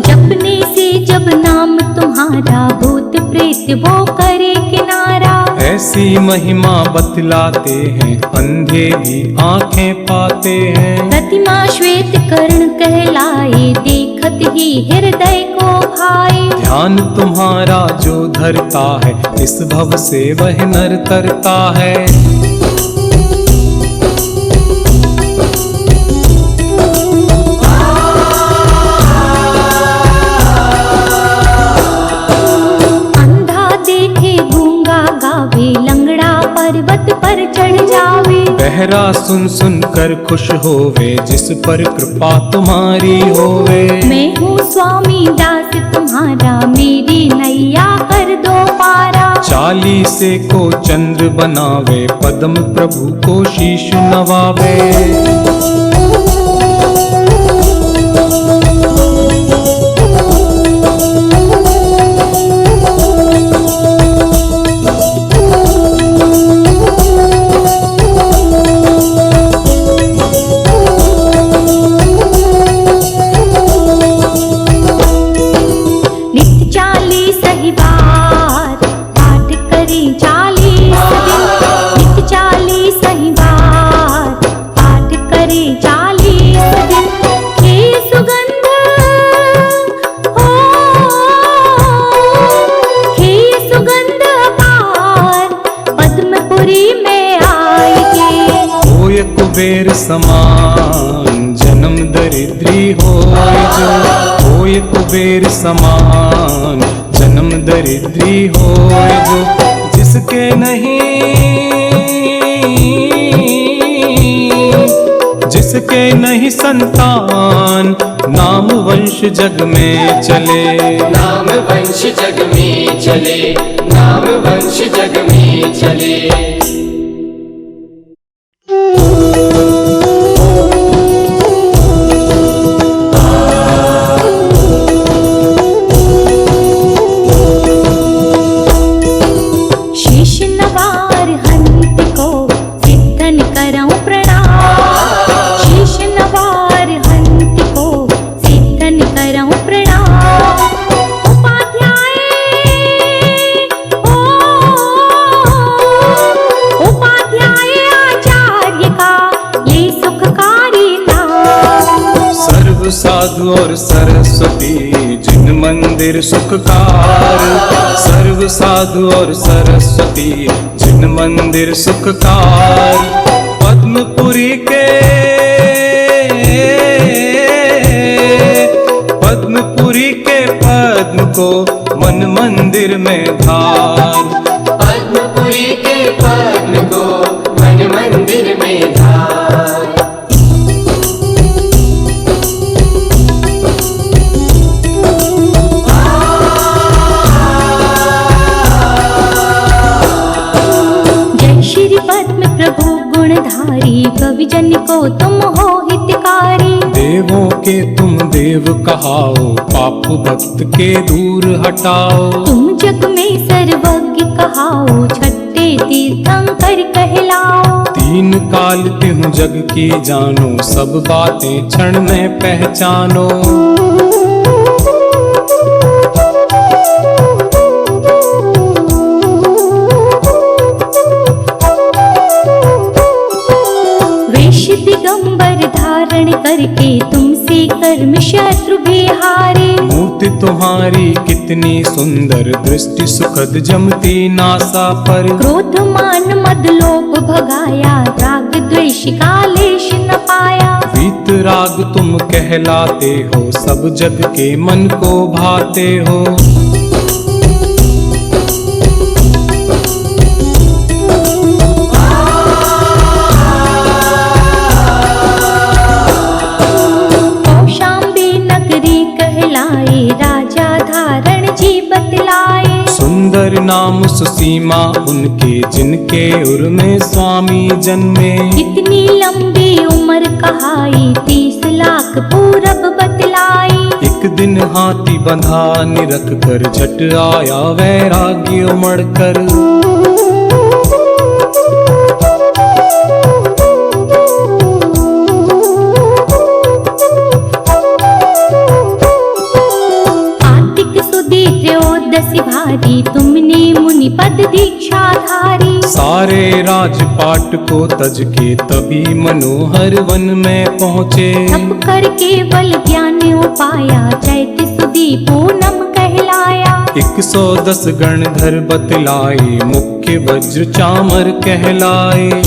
Speaker 3: जपने से जब नाम तुम्हारा, भूत प्रेत वो करे किनारा।
Speaker 4: ऐसी महिमा बतलाते हैं, अंधे भी आंखें पाते हैं।
Speaker 3: प्रतिमा श्वेत कर्ण कहलाए, देखत ही हृदय को भाए।
Speaker 4: ध्यान तुम्हारा जो धरता है, इस भव से वह नर तरता है।
Speaker 3: अंधा देखे गूंगा गावे, लंगड़ा पर्वत पर चढ़ जावे।
Speaker 4: बहरा सुन सुन कर खुश होवे, जिस पर कृपा तुम्हारी होवे।
Speaker 3: मैं हूँ स्वामी दास तुम्हारा, मेरी नैया कर दो पारा।
Speaker 4: 40 को चंद्र बनावे, पद्म प्रभु को शीश नवावे।
Speaker 3: नित्य 40 ही बार पाठ करें 40 दिन। नित्य 40 ही बार पाठ करें 40 दिन। हे सुगंध हो, हे सुगंध पार, पद्मपुरी में आएंगे।
Speaker 4: होय कुबेर समान जन्म दरिद्री होय जो, होय कुबेर कुबेर समान। जन्म दरिद्री हो जो जिसके नहीं संतान, नाम वंश जग में चले।
Speaker 2: नाम वंश जग में चले, नाम वंश जग में चले।
Speaker 4: साधु और सरस्वती जिन मंदिर सुखकार। सर्व साधु और सरस्वती जिन मंदिर सुखकार। पद्मपुरी के पद्म को मन मंदिर में धार।
Speaker 2: पद्मपुरी के पद्म को मन मंदिर में धार।
Speaker 3: प्रभु गुणधारी कवि जन को तुम हो हितकारी।
Speaker 4: देवों के तुम देव कहाओ, पाप भक्त के दूर हटाओ।
Speaker 3: तुम जग में सर्वज्ञ कहाओ, छठे तीर्थंकर कहलाओ।
Speaker 4: तीन काल त्यों जग की जानो, सब बातें क्षण में पहचानो।
Speaker 3: दिगंबर धारण करके तुमसे कर्म शत्रु बिहारे।
Speaker 4: मूर्ति तुम्हारी कितनी सुंदर, दृष्टि सुखद जमती नासा पर।
Speaker 3: क्रोध मान मद लोभ भगाया, राग द्वेष का लेश न पाया।
Speaker 4: वीत राग तुम कहलाते हो, सब जग के मन को भाते हो।
Speaker 3: राजा धारण जी बतलाए।
Speaker 4: सुंदर नाम सुसीमा उनके, जिनके उर में स्वामी जन्मे।
Speaker 3: कितनी लंबी उम्र कहाई, 30 लाख पूरब बतलाई।
Speaker 4: एक दिन हाथी बंधा निरख कर, झट आया वैराग्य उमड़ कर। भारी तुमने मुनि पद दीक्षा धारी। सारे राजपाट को तज के तभी मनोहर वन में पहुँचे।
Speaker 3: तप कर केवल ज्ञान उपाया, चैत सुदी पूनम कहलाया।
Speaker 4: 110 गणधर बतलाए, मुख्य वज्र चामर कहलाए।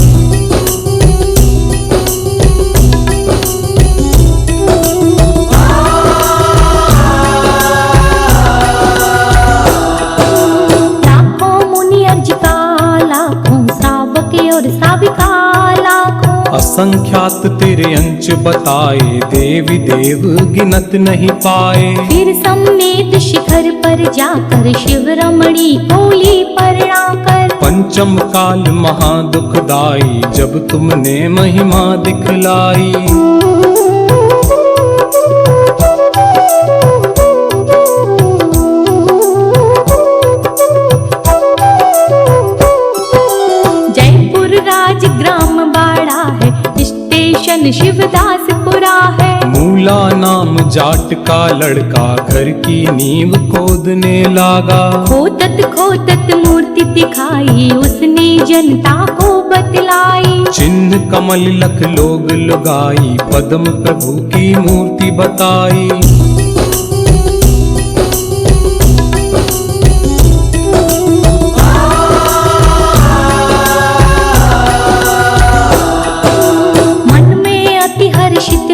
Speaker 4: असंख्यात तेरे अंश बताए, देवी देव गिनत नहीं पाए।
Speaker 3: फिर सम्मेद शिखर पर जाकर, शिव रमणी कोली परणाकर।
Speaker 4: पंचम काल महादुखदाई, जब तुमने महिमा दिखलाई।
Speaker 3: जयपुर राज ग्राम बाड़ा है, स्टेशन शिवदासपुरा है।
Speaker 4: मूला नाम जाट का लड़का, घर की नींव खोदने लागा।
Speaker 3: खोदत मूर्ति दिखाई, उसने जनता को बतलाई।
Speaker 4: चिन्ह कमल लख लोग लुगाई, पद्म प्रभु की मूर्ति बताई।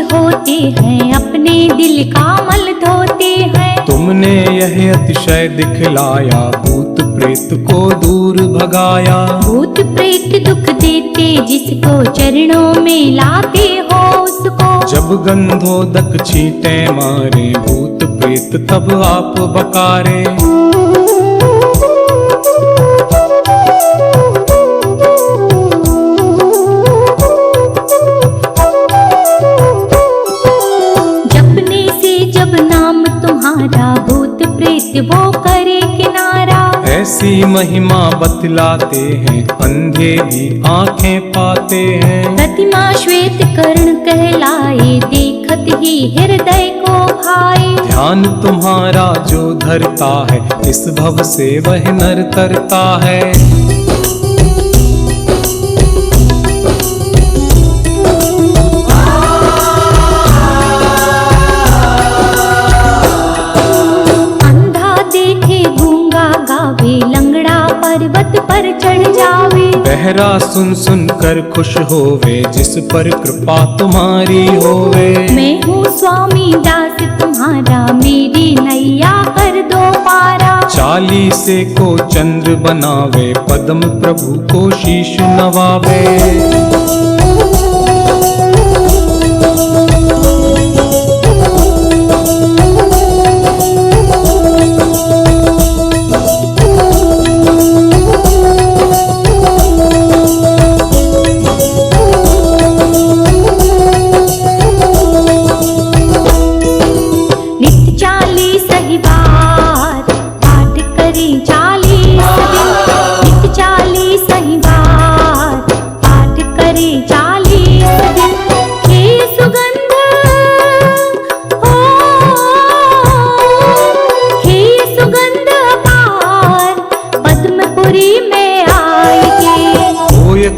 Speaker 3: होते हैं, अपने दिल का मल धोते हैं।
Speaker 4: तुमने यह अतिशय दिखलाया, भूत प्रेत को दूर भगाया।
Speaker 3: भूत प्रेत दुख देते जिसको चरणों में लाते हो उसको।
Speaker 4: जब गंधोदक छींटे मारे, भूत प्रेत तब आप बकारे।
Speaker 3: जपने से जब नाम तुम्हारा, भूत प्रेत वो करे किनारा।
Speaker 4: ऐसी महिमा बतलाते हैं, अंधे भी आंखें पाते हैं।
Speaker 3: प्रतिमा श्वेत कर्ण कहलाए, देखत ही हृदय को भाए।
Speaker 4: ध्यान तुम्हारा जो धरता है, इस भव से वह नर तरता है।
Speaker 3: लंगड़ा पर्वत पर चढ़ जावे।
Speaker 4: बहरा सुन सुन कर खुश होवे, जिस पर कृपा तुम्हारी होवे।
Speaker 3: मैं हूँ स्वामी दास तुम्हारा, मेरी नैया कर दो पारा।
Speaker 4: चालीसे को चंद्र बनावे, पद्म प्रभु को शीश नवावे।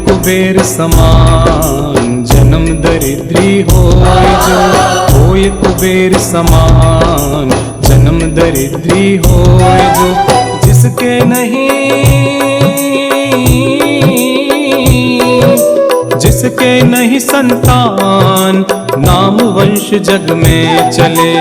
Speaker 4: कुबेर समान जन्म दरिद्री होय जो, होय कुबेर समान जन्म दरिद्री होय जो। जिसके नहीं संतान, नाम वंश जग में चले।